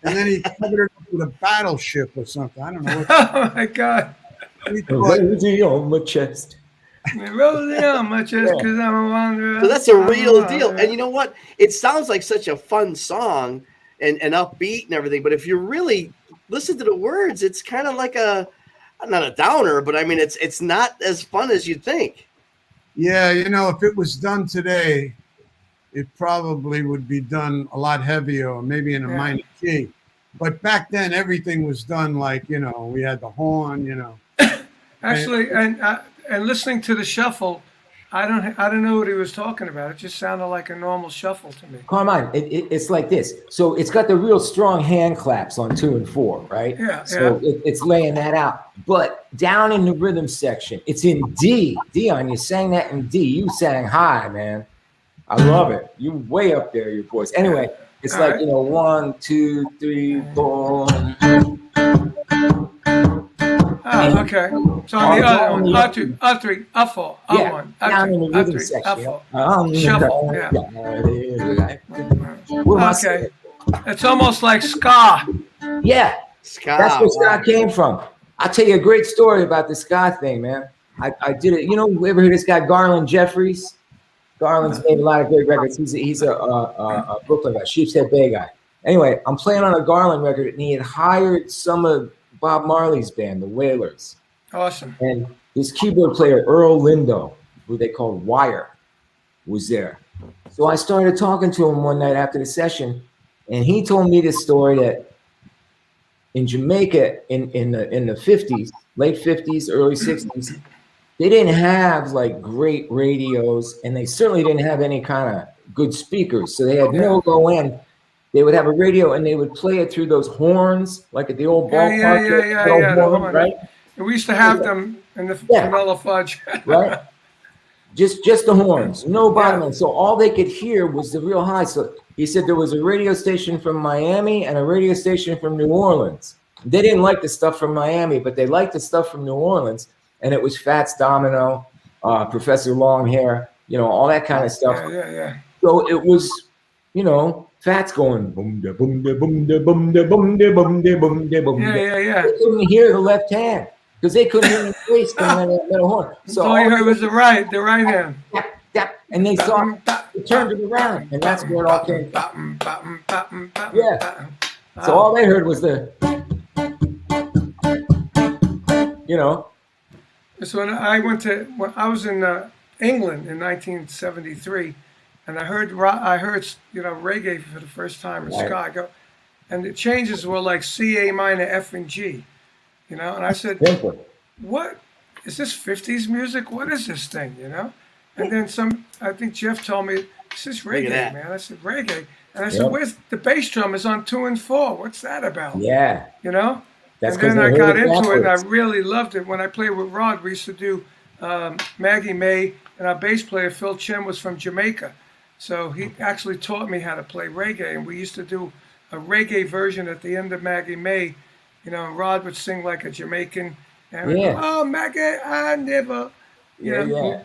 and then he covered it up with a battleship or something. I don't know what. Oh my God. He thought, Rosie on my chest. Rosie on my chest because I'm a wanderer. So that's a I'm real deal. wanderer. And you know what? It sounds like such a fun song and upbeat and everything. But if you really listen to the words, it's kind of like not a downer, but I mean, it's not as fun as you'd think. yeah, if it was done today, it probably would be done a lot heavier or maybe in a minor key. But back then, everything was done like, we had the horn, Actually, and listening to the shuffle, I don't know what he was talking about. It just sounded like a normal shuffle to me. Carmine, it's like this. So it's got the real strong hand claps on 2 and 4, right? Yeah, So it's laying that out. But down in the rhythm section, it's in D. Dion, you sang that in D. You sang high, man. I love it. You way up there, your voice. Anyway, it's All like, right. 1, 2, 3, 4. Oh, okay. So on the other one, R2, R3, R4, Yeah, R1, down in the R2, rhythm R3, section. R4. Shuffle, What am I Okay. saying? It's almost like ska. Yeah, Ska. that's where wow. ska came from. I'll tell you a great story about the ska thing, man. I did it. You ever heard this guy Garland Jeffries? Garland's made a lot of great records. He's a Brooklyn guy, Sheepshead Bay guy. Anyway, I'm playing on a Garland record, and he had hired some of Bob Marley's band, the Wailers. Awesome. And this keyboard player, Earl Lindo, who they called Wire, was there. So I started talking to him one night after the session, and he told me this story that in Jamaica in the 50s, late 50s, early 60s, they didn't have like great radios, and they certainly didn't have any kind of good speakers. So they had no low end. They would have a radio, and they would play it through those horns, like at the old ballpark. The horn, horn. right? And we used to have them in the vanilla fudge. Right? Just the horns, no bottom end. So all they could hear was the real high. So he said there was a radio station from Miami and a radio station from New Orleans. They didn't like the stuff from Miami, but they liked the stuff from New Orleans. And it was Fats Domino, Professor Longhair, all that kind of stuff. Yeah. So it was, Fats going boom da boom da boom da boom da boom da boom da boom da boom. Yeah. They couldn't hear the left hand because they couldn't hear the bass coming out of that middle horn. So all you heard was the right hand. Tap, and they saw it turned it around, and that's where it all came from. Yeah. So all they heard was the, So when I was in England in 1973, and I heard reggae for the first time in Chicago, and the changes were like C, A minor, F, and G, and I said, "What is this 50s music? What is this thing?" And then I think Jeff told me, "This is reggae, man." I said, "Reggae," and I said, "Where's the bass drum is on 2 and 4? What's that about?" Yeah. That's and then I got into it, and I really loved it. When I played with Rod, we used to do Maggie May, and our bass player, Phil Chin, was from Jamaica. So he actually taught me how to play reggae, and we used to do a reggae version at the end of Maggie May. And Rod would sing like a Jamaican, and we'd go, "Oh, Maggie, I never," that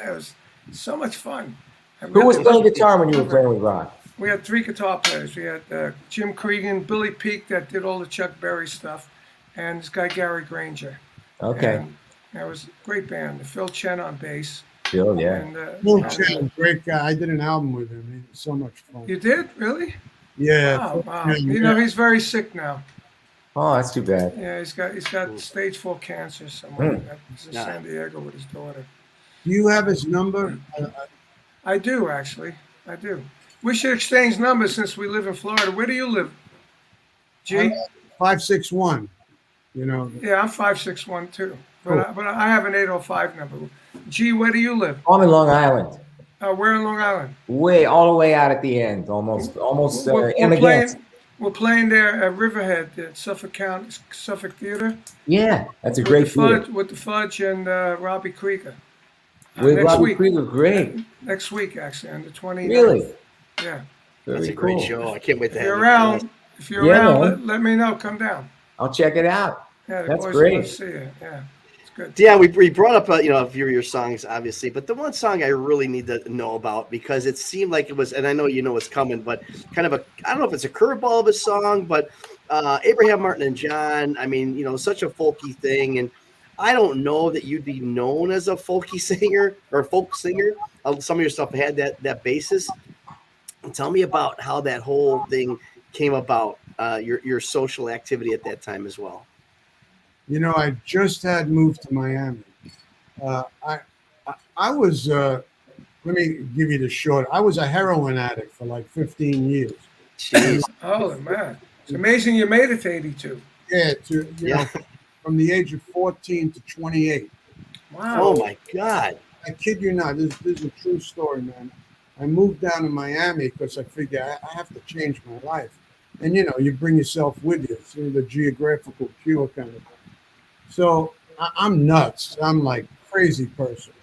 was so much fun. Who was playing guitar when you were playing with Rod? We had 3 guitar players. We had Jim Cregan, Billy Peake that did all the Chuck Berry stuff, and this guy Gary Granger. Okay. And that was a great band. Phil Chen on bass. Phil, yeah. And, Phil Chen, great guy. I did an album with him. He was so much fun. You did? Really? Yeah. Oh, wow. He's very sick now. Oh, that's too bad. Yeah, he's got stage 4 cancer somewhere. He's in San Diego with his daughter. Do you have his number? I do, actually. I do. We should exchange numbers since we live in Florida. Where do you live, G? 561. Yeah, I'm 561 too. But I have an 805 number. G, where do you live? I'm in Long Island. Where in Long Island? All the way out at the end, almost. We're playing there at Riverhead at Suffolk Theater. Yeah, that's a great theater. With the Fudge and Robbie Krieger. With Robbie Krieger, great. Next week, actually, on the 29th. Really? Yeah. That's Very a great cool. show. I can't wait to If have you're you. around, Yeah, man. let me know. Come down. I'll check it out. Yeah, the That's boys would love great. to see you. Yeah, it's good. Yeah, we brought up a few of your songs, obviously, but the one song I really need to know about because it seemed like it was, and I know you know what's coming, but kind of I don't know if it's a curveball of a song, but Abraham, Martin, and John. I mean, such a folky thing, and I don't know that you'd be known as a folky singer or folk singer. Some of your stuff had that basis. Tell me about how that whole thing came about. Your social activity at that time as well. I just had moved to Miami. Uh, I was. Let me give you the short. I was a heroin addict for like 15 years. Jeez. Oh man, it's amazing you made it to 82. Yeah, from the age of 14 to 28. Wow. Oh my God. I kid you not. This is a true story, man. I moved down to Miami because I figured I have to change my life. And you bring yourself with you. It's the geographical cure kind of thing. So I'm nuts. I'm like a crazy person.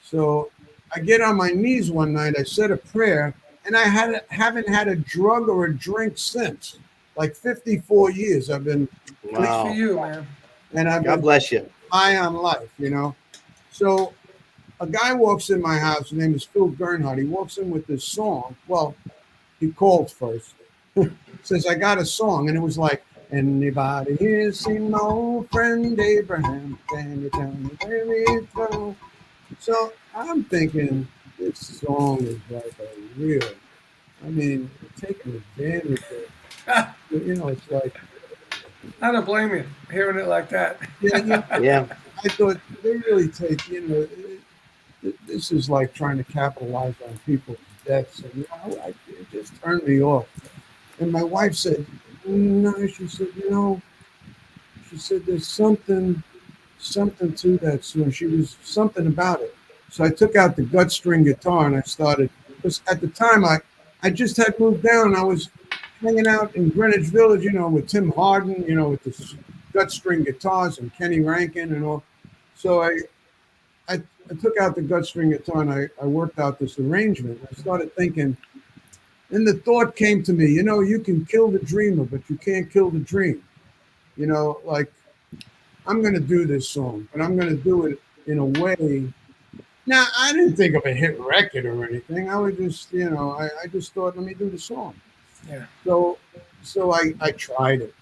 So I get on my knees one night. I said a prayer, and I haven't had a drug or a drink since. Like 54 years I've been. Good for you, man. And I've God been bless you. high on life, So a guy walks in my house. His name is Phil Gernhardt. He walks in with this song. Well, he called first. Says, I got a song. And it was like, anybody here seen my old friend Abraham? Can you tell me where he's from? So I'm thinking this song is like a real, taking advantage of it. It's like. I don't blame you hearing it like that. Yeah. I thought they really take, this is like trying to capitalize on people's deaths. And it just turned me off. And my wife said, no, she said, there's something to that song. She was something about it. So I took out the gut string guitar and I started, because at the time I just had moved down. I was hanging out in Greenwich Village, with Tim Hardin, with the gut string guitars and Kenny Rankin and all. So I took out the gut string guitar and I worked out this arrangement. I started thinking, and the thought came to me, you can kill the dreamer, but you can't kill the dream. Like I'm going to do this song, but I'm going to do it in a way. Now, I didn't think of a hit record or anything. I would just, I just thought, let me do the song. Yeah. So I tried it.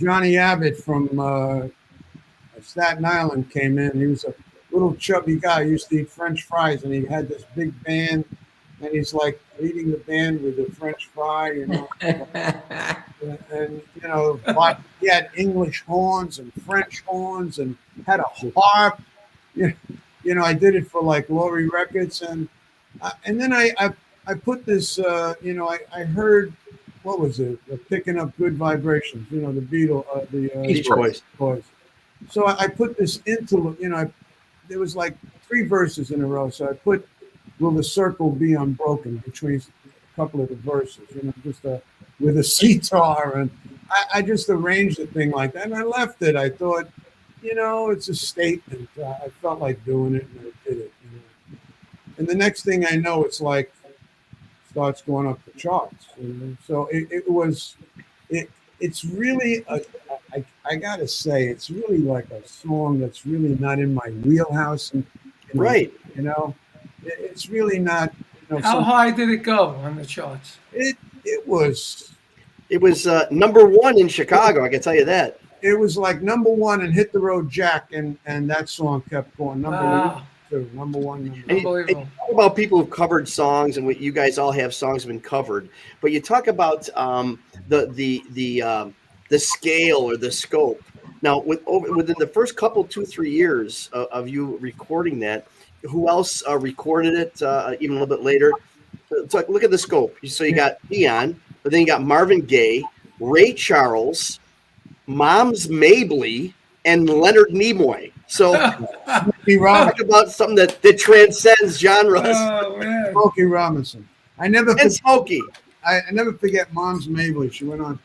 Johnny Abbott from Staten Island came in. He was a little chubby guy. He used to eat French fries, and he had this big band, and he's like leading the band with a French fry, and he had English horns and French horns and had a harp. I did it for like Laurie Records, and then I put this. I heard, what was it? Picking Up Good Vibrations. The Beatles, the Beach Boys. So I put this interlude. There was like 3 verses in a row. So I put "Will the Circle Be Unbroken" between a couple of the verses. Just with a sitar, and I just arranged the thing like that, and I left it. I thought, it's a statement. I felt like doing it, and I did it. And the next thing I know, it's like starts going up the charts. So it's really I gotta say, it's really like a song that's really not in my wheelhouse. And, right. It's really not. How high did it go on the charts? It was number 1 in Chicago. I can tell you that. It was like number 1 and Hit the Road Jack, and that song kept going number 2, number 1. Unbelievable. And talk about people who've covered songs, and you guys all have songs have been covered. But you talk about the scale or the scope. Now, within the first couple 2-3 years of you recording that, who else recorded it even a little bit later? So look at the scope. So you got Dion, but then you got Marvin Gaye, Ray Charles, Moms Mabley, and Leonard Nimoy. So talk about something that transcends genres. Oh man, Smokey Robinson. Smokey. I never forget Moms Mabley. She went on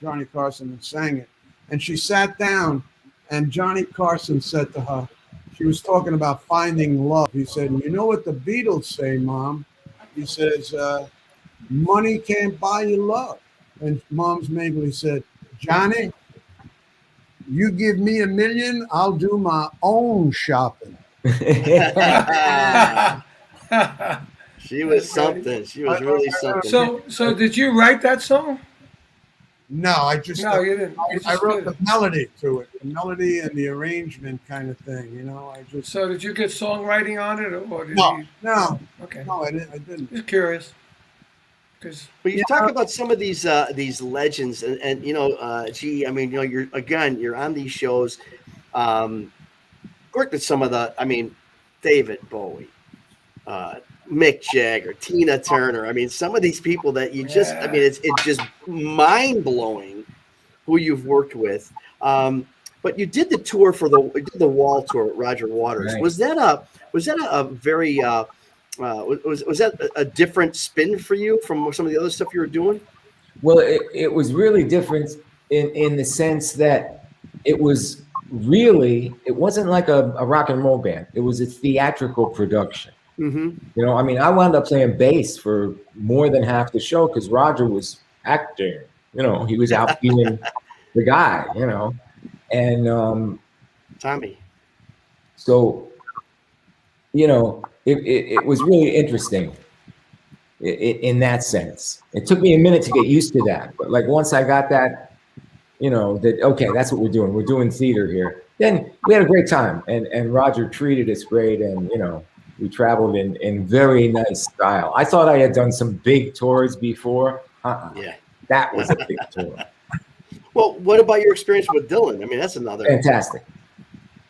Johnny Carson, and sang it. And she sat down, and Johnny Carson said to her, she was talking about finding love. He said, "You know what the Beatles say, Mom?" He says, "Money can't buy you love." And Mom's Mabley said, "Johnny, you give me $1 million, I'll do my own shopping." She was something. She was really something. So did you write that song? No, I just No, you didn't. You I just wrote did the it. melody to it, the melody and the arrangement kind of thing. I just So did you get songwriting on it, or did no, you? no, Okay, no, I didn't. just curious, because But you talk about some of these legends, and G. I mean, you're on these shows. Worked with some of David Bowie, Mick Jagger, Tina Turner. I mean, some of these people that you just, I mean, it's just mind blowing who you've worked with. But you did the tour you did the Wall tour with Roger Waters. Right. Was that a very was that a different spin for you from some of the other stuff you were doing? Well, it was really different in the sense that it wasn't like a rock and roll band. It was a theatrical production. Mm-hmm. I mean, I wound up playing bass for more than half the show because Roger was acting. He was out being the guy. And Tommy. so it was really interesting in that sense. It took me a minute to get used to that, but like once I got that, that okay, that's what we're doing. We're doing theater here. Then we had a great time, and Roger treated us great, and we traveled in very nice style. I thought I had done some big tours before. Yeah, that was a big tour. Well, what about your experience with Dylan? I mean, that's another fantastic.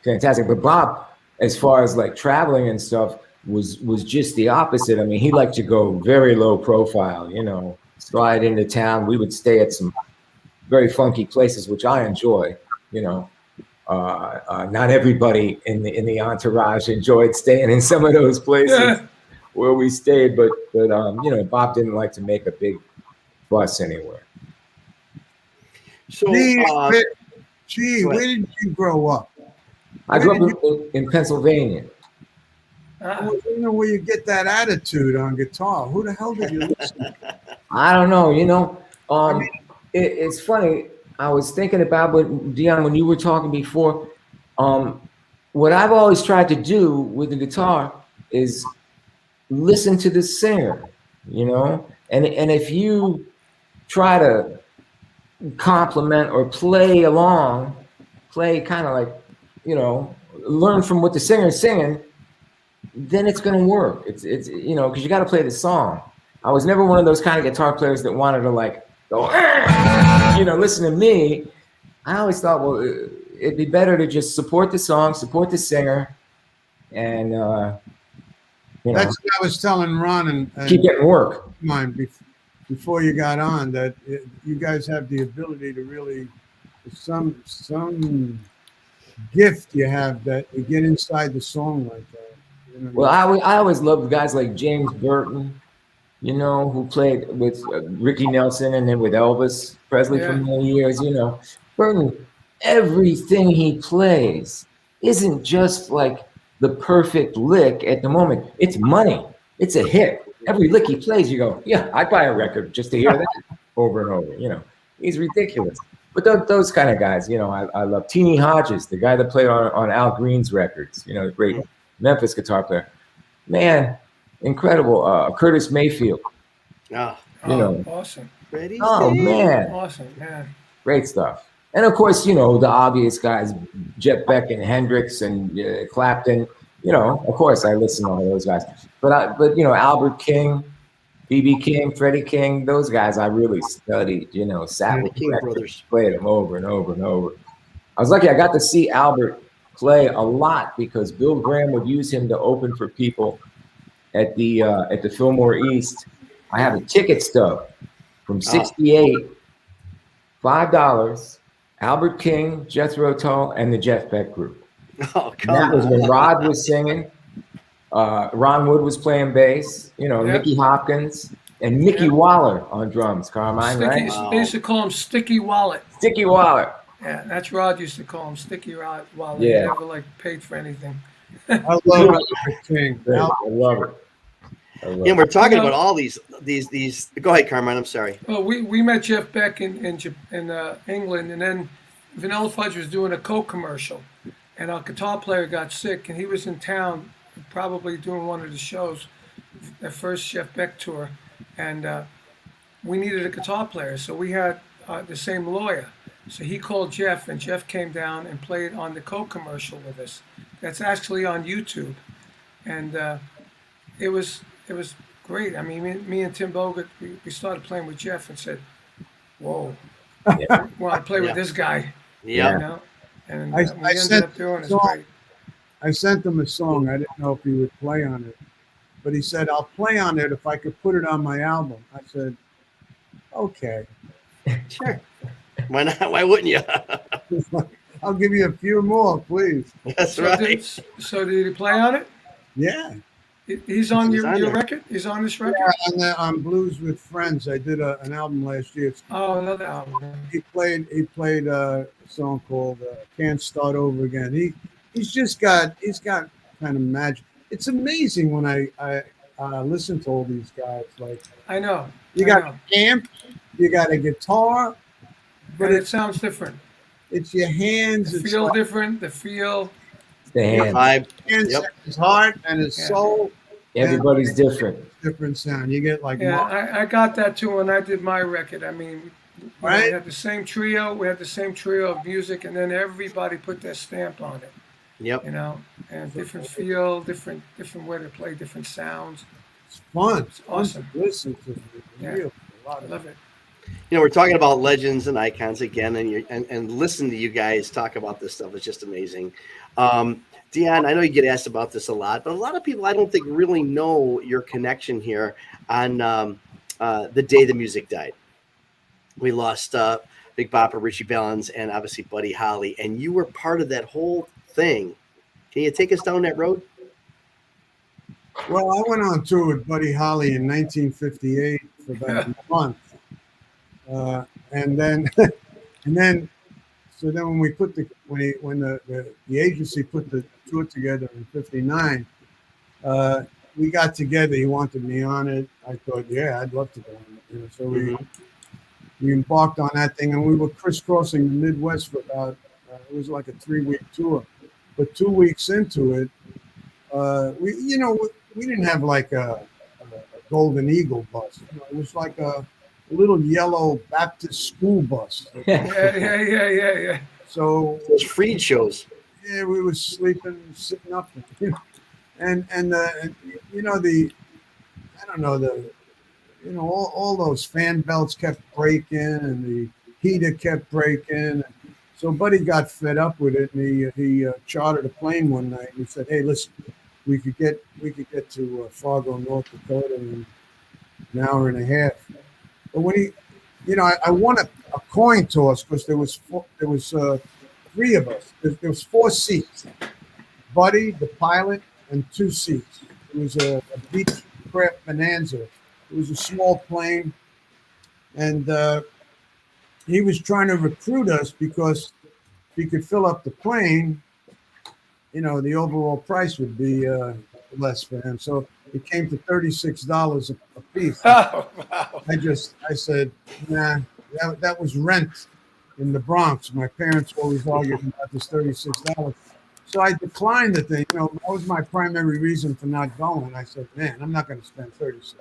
But Bob, as far as like traveling and stuff, was just the opposite. I mean, he liked to go very low profile. Slide into town. We would stay at some very funky places, which I enjoy. Not everybody in the entourage enjoyed staying in some of those places where we stayed, but Bob didn't like to make a big fuss anywhere. So, where did you grow up? I grew up in Pennsylvania. I don't know where you get that attitude on guitar. Who the hell did you listen to? I don't know. It's funny. I was thinking about Dion, when you were talking before. What I've always tried to do with the guitar is listen to the singer, and if you try to compliment or play along, kind of like, learn from what the singer's singing, then it's going to work. It's because you got to play the song. I was never one of those kind of guitar players that wanted to like go, listen to me. I always thought, well, it'd be better to just support the song, support the singer, and That's what I was telling Ron and keep getting work. Mine before you got on, that you guys have the ability to really some gift you have that you get inside the song like that. Well, I always loved guys like James Burton, who played with Ricky Nelson and then with Elvis Presley for many years. Burton, everything he plays isn't just like the perfect lick at the moment. It's money. It's a hit. Every lick he plays, you go, yeah, I'd buy a record just to hear that over and over. He's ridiculous. But those kind of guys, I love. Teeny Hodges, the guy that played on Al Green's records, the great Memphis guitar player. Man, incredible. Curtis Mayfield. Awesome. Man. Awesome, man. Great stuff. And of course, the obvious guys, Jeff Beck and Hendrix and Clapton. Of course, I listen to all those guys. But Albert King, B.B. King, Freddie King, those guys I really studied. Sat with King brothers, played them over and over and over. I was lucky. I got to see Albert play a lot because Bill Graham would use him to open for people at the Fillmore East. I have a ticket stub from '68, $5. Albert King, Jethro Tull, and the Jeff Beck Group. That was when Rod was singing. Ron Wood was playing bass. Nicky Hopkins and Mickey Waller on drums. Carmine, right? They used to call him Sticky Wallet. Sticky Wallet. Yeah, that's Rod used to call him Sticky Wallet. Yeah. He never paid for anything. I love Albert King. Great. I love it. I love And we're talking You know- about all these. Go ahead, Carmine. I'm sorry. Well, we met Jeff Beck in England, and then Vanilla Fudge was doing a Coke commercial, and our guitar player got sick, and he was in town, probably doing one of the shows, the first Jeff Beck tour, and we needed a guitar player, so we had the same lawyer. So he called Jeff, and Jeff came down and played on the Coke commercial with us. That's actually on YouTube, and it was great. I mean, me and Tim Bogert, we started playing with Jeff and said, "Whoa, Yeah. well, I play Yeah. with this guy," Yeah. you know. And I we ended sent up doing it. song- Great. I sent him a song. I didn't know if he would play on it, but he said, "I'll play on it if I could put it on my album." I said, "Okay." Sure. Why not? Why wouldn't you? I'll give you a few more, please. That's So right. did he play on it? Yeah. He's on He's your on there. record. He's on this record. Yeah, on Blues with Friends, I did an album last year. Oh, another album. He played a song called "Can't Start Over Again." He's got kind of magic. It's amazing when I listen to all these guys. Like I know. you I got know. an amp, you got a guitar, but But it sounds different. it's your hands, The it's feel like different. The feel. The hand. Vibe. hands, Yep. his heart and his Yeah. soul. Everybody's different. Different sound. You get like Yeah, I got that too when I did my record. I mean, Right? we had the same trio. We had the same trio of music, and then everybody put their stamp on it. Yep. You know, and different feel, different way to play, different sounds. it's fun. It's awesome. To listen to. Yeah. Real, a lot I of love it. You know, we're talking about legends and icons again, and listen to you guys talk about this stuff is just amazing. Dion, I know you get asked about this a lot, but a lot of people I don't think really know your connection here on the day the music died. We lost Big Bopper, Richie Valens, and obviously Buddy Holly, and you were part of that whole thing. Can you take us down that road? Well, I went on tour with Buddy Holly in 1958 for about a month, and then, so then when we put when the agency put the tour together in '59, we got together. He wanted me on it. I thought, yeah, I'd love to go on it. You know, so we embarked on that thing, and we were crisscrossing the Midwest for about it was like a 3-week tour. But 2 weeks into it, we didn't have like a Golden Eagle bus. You know, it was like a little yellow Baptist school bus. Yeah. So Those Freed shows. yeah, we was sleeping, sitting up, and all those fan belts kept breaking, and the heater kept breaking. So Buddy got fed up with it, and he chartered a plane one night. And he said, "Hey, listen, we could get to Fargo, North Dakota in an hour and a half." But when I won a coin toss because there was 3 of us. There was 4 seats: Buddy, the pilot, and 2 seats. It was a Beechcraft Bonanza. It was a small plane, and he was trying to recruit us because if he could fill up the plane, the overall price would be less for him. So it came to $36 a piece. Oh, wow. I said, nah, that was rent in the Bronx. My parents always argued about this $36. So I declined the thing. That was my primary reason for not going. I said, man, I'm not going to spend $36.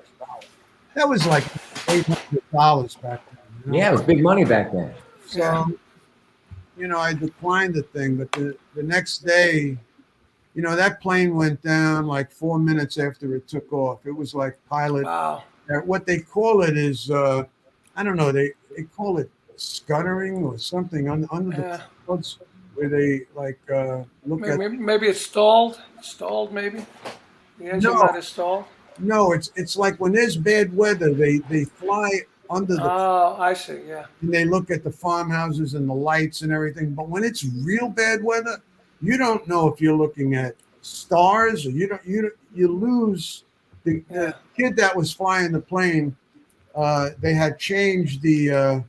That was like $800 back then. Yeah, it was big money back then. So, I declined the thing, but the next day, that plane went down like 4 minutes after it took off. It was like pilot. Wow. What they call it is, I don't know, they call it scuttering or something under the clouds, where they like look at. Maybe it's stalled. Stalled, maybe. The engine might have stalled. No, it's like when there's bad weather, they fly under the. Oh, I see. Yeah. And they look at the farmhouses and the lights and everything. But when it's real bad weather, you don't know if you're looking at stars or you lose. The kid that was flying the plane, they had changed the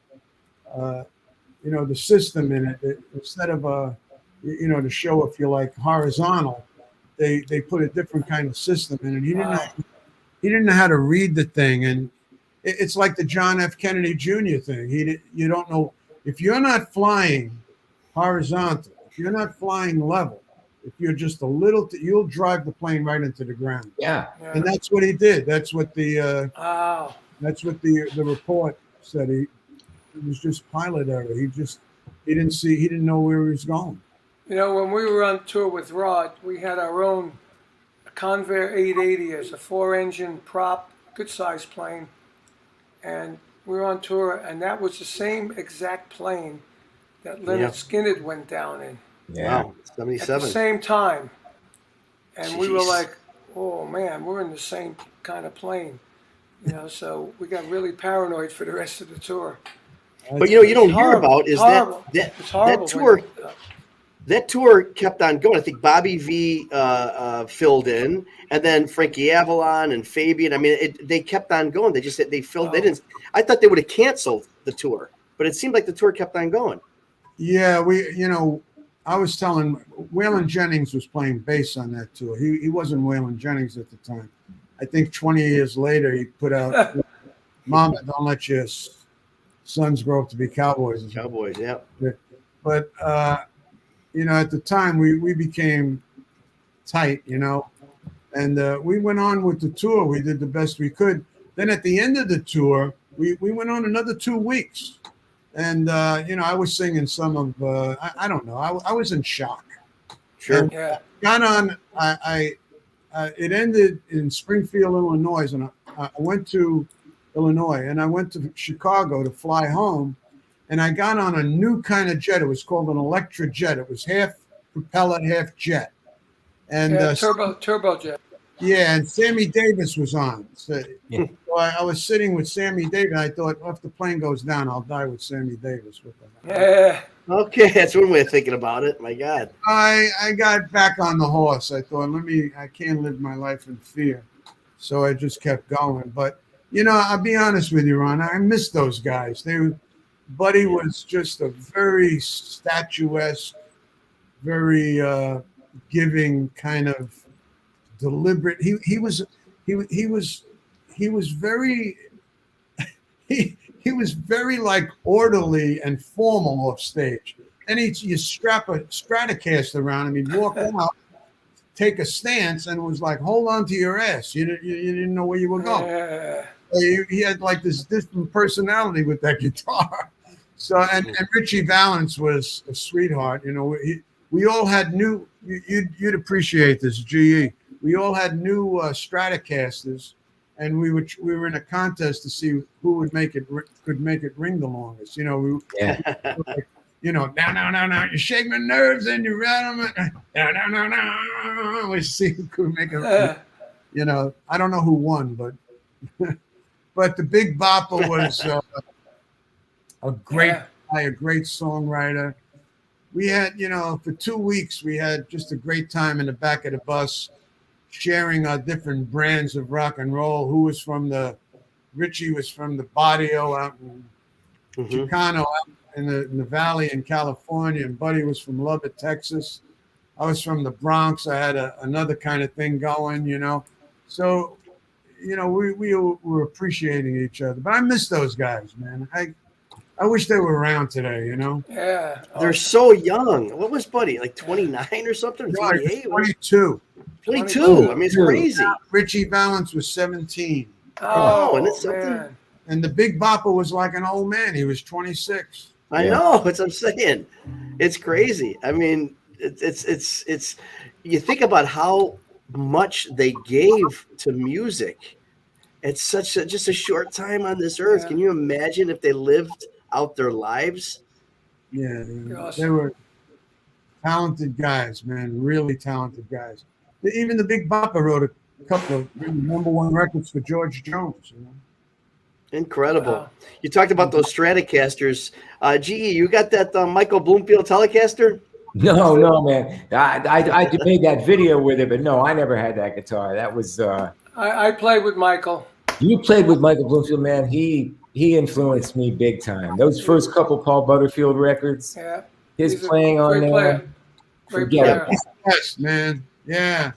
system in it. Instead of to show if you're like horizontal, they put a different kind of system in it. He didn't know how to read the thing, and it's like the John F. Kennedy Jr. thing. You don't know if you're not flying horizontal, if you're not flying level, if you're just a little, you'll drive the plane right into the ground. Yeah. And that's what he did. That's what the report said. It was just pilot error. He didn't know where he was going. You know, when we were on tour with Rod, we had our own Convair 880 as a 4-engine prop, good-sized plane. And we were on tour, and that was the same exact plane that Leonard Skinner went down in. Yeah. Wow, 77. At the same time. And we were Jeez. like, oh, man, we're in the same kind of plane. You know, so we got really paranoid for the rest of the tour. But you don't hear about is horrible. that It's horrible tour. when- That tour kept on going. I think Bobby V filled in, and then Frankie Avalon and Fabian. I mean, they kept on going. They just said they filled. They didn't. I thought they would have canceled the tour, but it seemed like the tour kept on going. Yeah, I was telling Waylon Jennings was playing bass on that tour. He wasn't Waylon Jennings at the time. I think 20 years later he put out "Mama, Don't Let Your Sons Grow Up to Be Cowboys." Cowboys, yeah. But at the time we became tight, and we went on with the tour. We did the best we could. Then at the end of the tour, we went on another 2 weeks. And, I was singing some of, I don't know, I was in shock. Sure. And got on, it ended in Springfield, Illinois, and I went to Illinois, and I went to Chicago to fly home, and I got on a new kind of jet. It was called an electric jet. It was half propeller, half jet. And turbojet. Yeah, and Sammy Davis was on. So I was sitting with Sammy Davis. I thought, if the plane goes down, I'll die with Sammy Davis. Okay, that's one way of thinking about it. My God. I got back on the horse. I thought, I can't live my life in fear. So I just kept going. But, I'll be honest with you, Ron. I miss those guys. Buddy was just a very statuesque, very giving kind of deliberate. He was very he was very like orderly and formal off stage. And you strap a Stratocaster around him, he'd walk out, take a stance, and it was like, hold on to your ass. You didn't know where you were going. He had like this different personality with that guitar. So and Richie Valens was a sweetheart. We all had new. You'd appreciate this, G.E. We all had new Stratocasters, and we were in a contest to see who could make it ring the longest. No, you shake my nerves and you rattle my no. We see who could make it. I don't know who won, but but the Big Bopper was a great guy, a great songwriter. We had, for 2 weeks, we had just a great time in the back of the bus, sharing our different brands of rock and roll. Richie was from the Barrio out in Chicano, out in the Valley in California, and Buddy was from Lubbock, Texas. I was from the Bronx. I had another kind of thing going, So, we were appreciating each other. But I miss those guys, man. I wish they were around today, Yeah. They're so young. What was Buddy, like 29 or something? 28? 22. 22. I mean, it's crazy. Richie Valens was 17. Oh, and it's something. Man. And the Big Bopper was like an old man. He was 26. I know. That's what I'm saying. It's crazy. I mean, it's. You think about how much they gave to music. It's just a short time on this earth. Can you imagine if they lived out their lives? Yeah, they were talented guys, man. Really talented guys. Even the Big Bopper wrote a couple of #1 records for George Jones. Incredible. Wow. You talked about those Stratocasters. G.E., you got that Michael Bloomfield Telecaster? No, man. I made that video with it, but no, I never had that guitar. That was. I played with Michael. You played with Michael Bloomfield, man. He influenced me big time. Those first couple Paul Butterfield records, his playing on there. Great player. Yes, man. Yeah.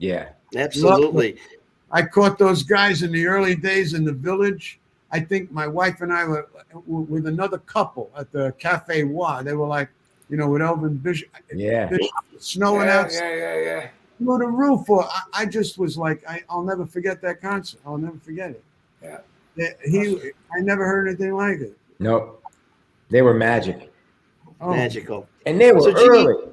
Yeah. Absolutely. I caught those guys in the early days in the Village. I think my wife and I were with another couple at the Cafe Wa. They were like, with Elvin Bishop. Yeah. Snowing out Yeah. through the roof. I just was like, I'll never forget that concert. I'll never forget it. Yeah. I never heard anything like it. Nope. They were magic. Magical. And they were early.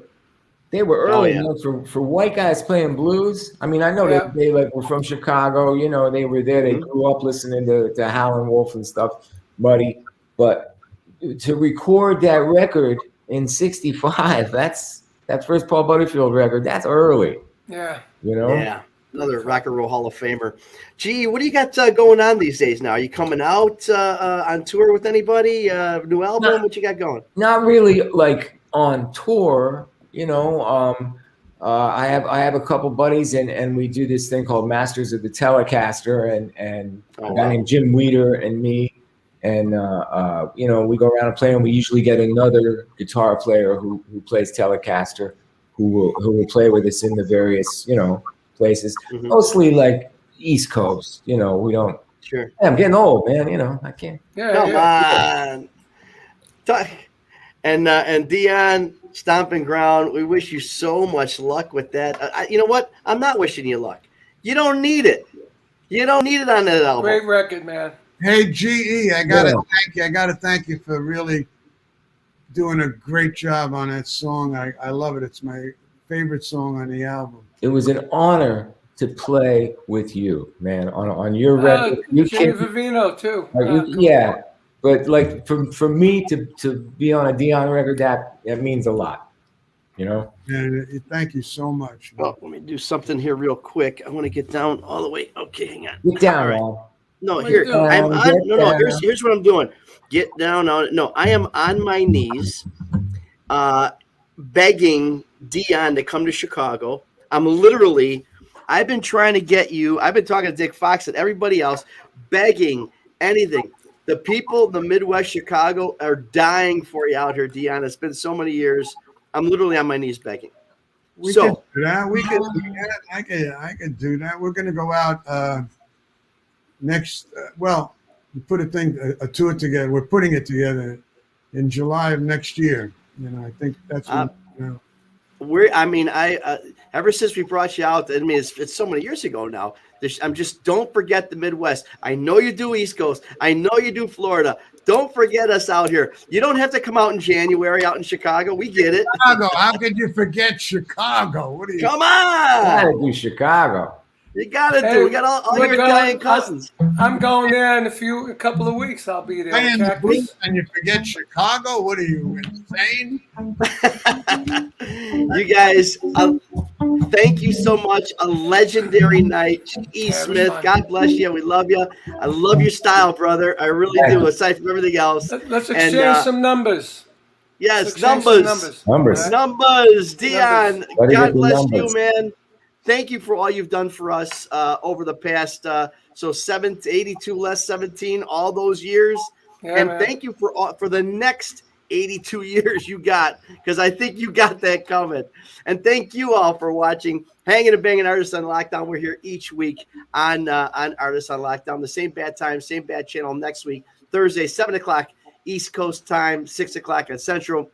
They were early, yeah. for white guys playing blues. I mean, I know they like were from Chicago. They were there. They grew up listening to Howlin' Wolf and stuff, Muddy. But to record that record in '65, that first Paul Butterfield record. That's early. Yeah. Yeah. Another Rock and Roll Hall of Famer. G.E., what do you got going on these days now? Are you coming out on tour with anybody? New album? What you got going? Not really like on tour. I have a couple buddies and we do this thing called Masters of the Telecaster and a guy named Jim Weeder and me. And, we go around and play, and we usually get another guitar player who plays Telecaster who will play with us in the various, places, mostly like East Coast. We don't. Sure. I'm getting old, man. I can't. Come on. And Dion, Stomping Ground, we wish you so much luck with that. You know what? I'm not wishing you luck. You don't need it. You don't need it on that album. Great record, man. Hey, G.E., I gotta thank you. I gotta thank you for really doing a great job on that song. I love it. It's my favorite song on the album. It was an honor to play with you, man, on your record. Jimmy Vivino too. Yeah, but like for me to be on a Dion record, that means a lot, And thank you so much. Well, let me do something here real quick. I want to get down all the way. Okay, hang on. Get down, all right. man. No, here I'm on. No. Here's what I'm doing. Get down on it. No, I am on my knees, begging Dion to come to Chicago. I've been trying to get you. I've been talking to Dick Fox and everybody else, begging anything. The people in the Midwest Chicago are dying for you out here, Dion. It's been so many years. I'm literally on my knees begging. We can do that. We can do that. I can do that. We're going to go out next. We put a tour together. We're putting it together in July of next year. I think that's when, ever since we brought you out, I mean, it's so many years ago now. Don't forget the Midwest. I know you do East Coast. I know you do Florida. Don't forget us out here. You don't have to come out in January out in Chicago. We get it. Chicago. How could you forget Chicago? What are you? Come on. Gotta do Chicago. You gotta do. We got all your Italian cousins. I'm going there in a couple of weeks. I'll be there. Playing the blues and you forget Chicago? What are you, insane? You guys, thank you so much. A legendary night. G.E. Smith, God bless you. We love you. I love your style, brother. I really do, aside from everything else. Let's exchange some numbers. Yes, numbers. Dion, God bless you, man. Thank you for all you've done for us over the past 82 less 17, all those years. Thank you for the next 82 years you got, because I think you got that coming. And thank you all for watching Hangin' and Bangin' Artists on Lockdown. We're here each week on Artists on Lockdown. The same bad time, same bad channel next week, Thursday, 7 o'clock East Coast time, 6 o'clock at Central,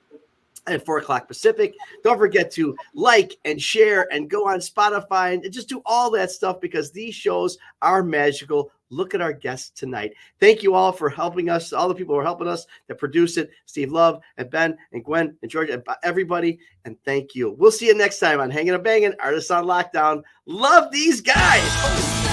and 4 o'clock Pacific. Don't forget to like and share and go on Spotify and just do all that stuff, because these shows are magical. Look at our guests tonight. Thank you all for helping us, all the people who are helping us to produce it, Steve Love and Ben and Gwen and George and everybody. And thank you. We'll see you next time on Hangin' and Bangin', Artists on Lockdown. Love these guys.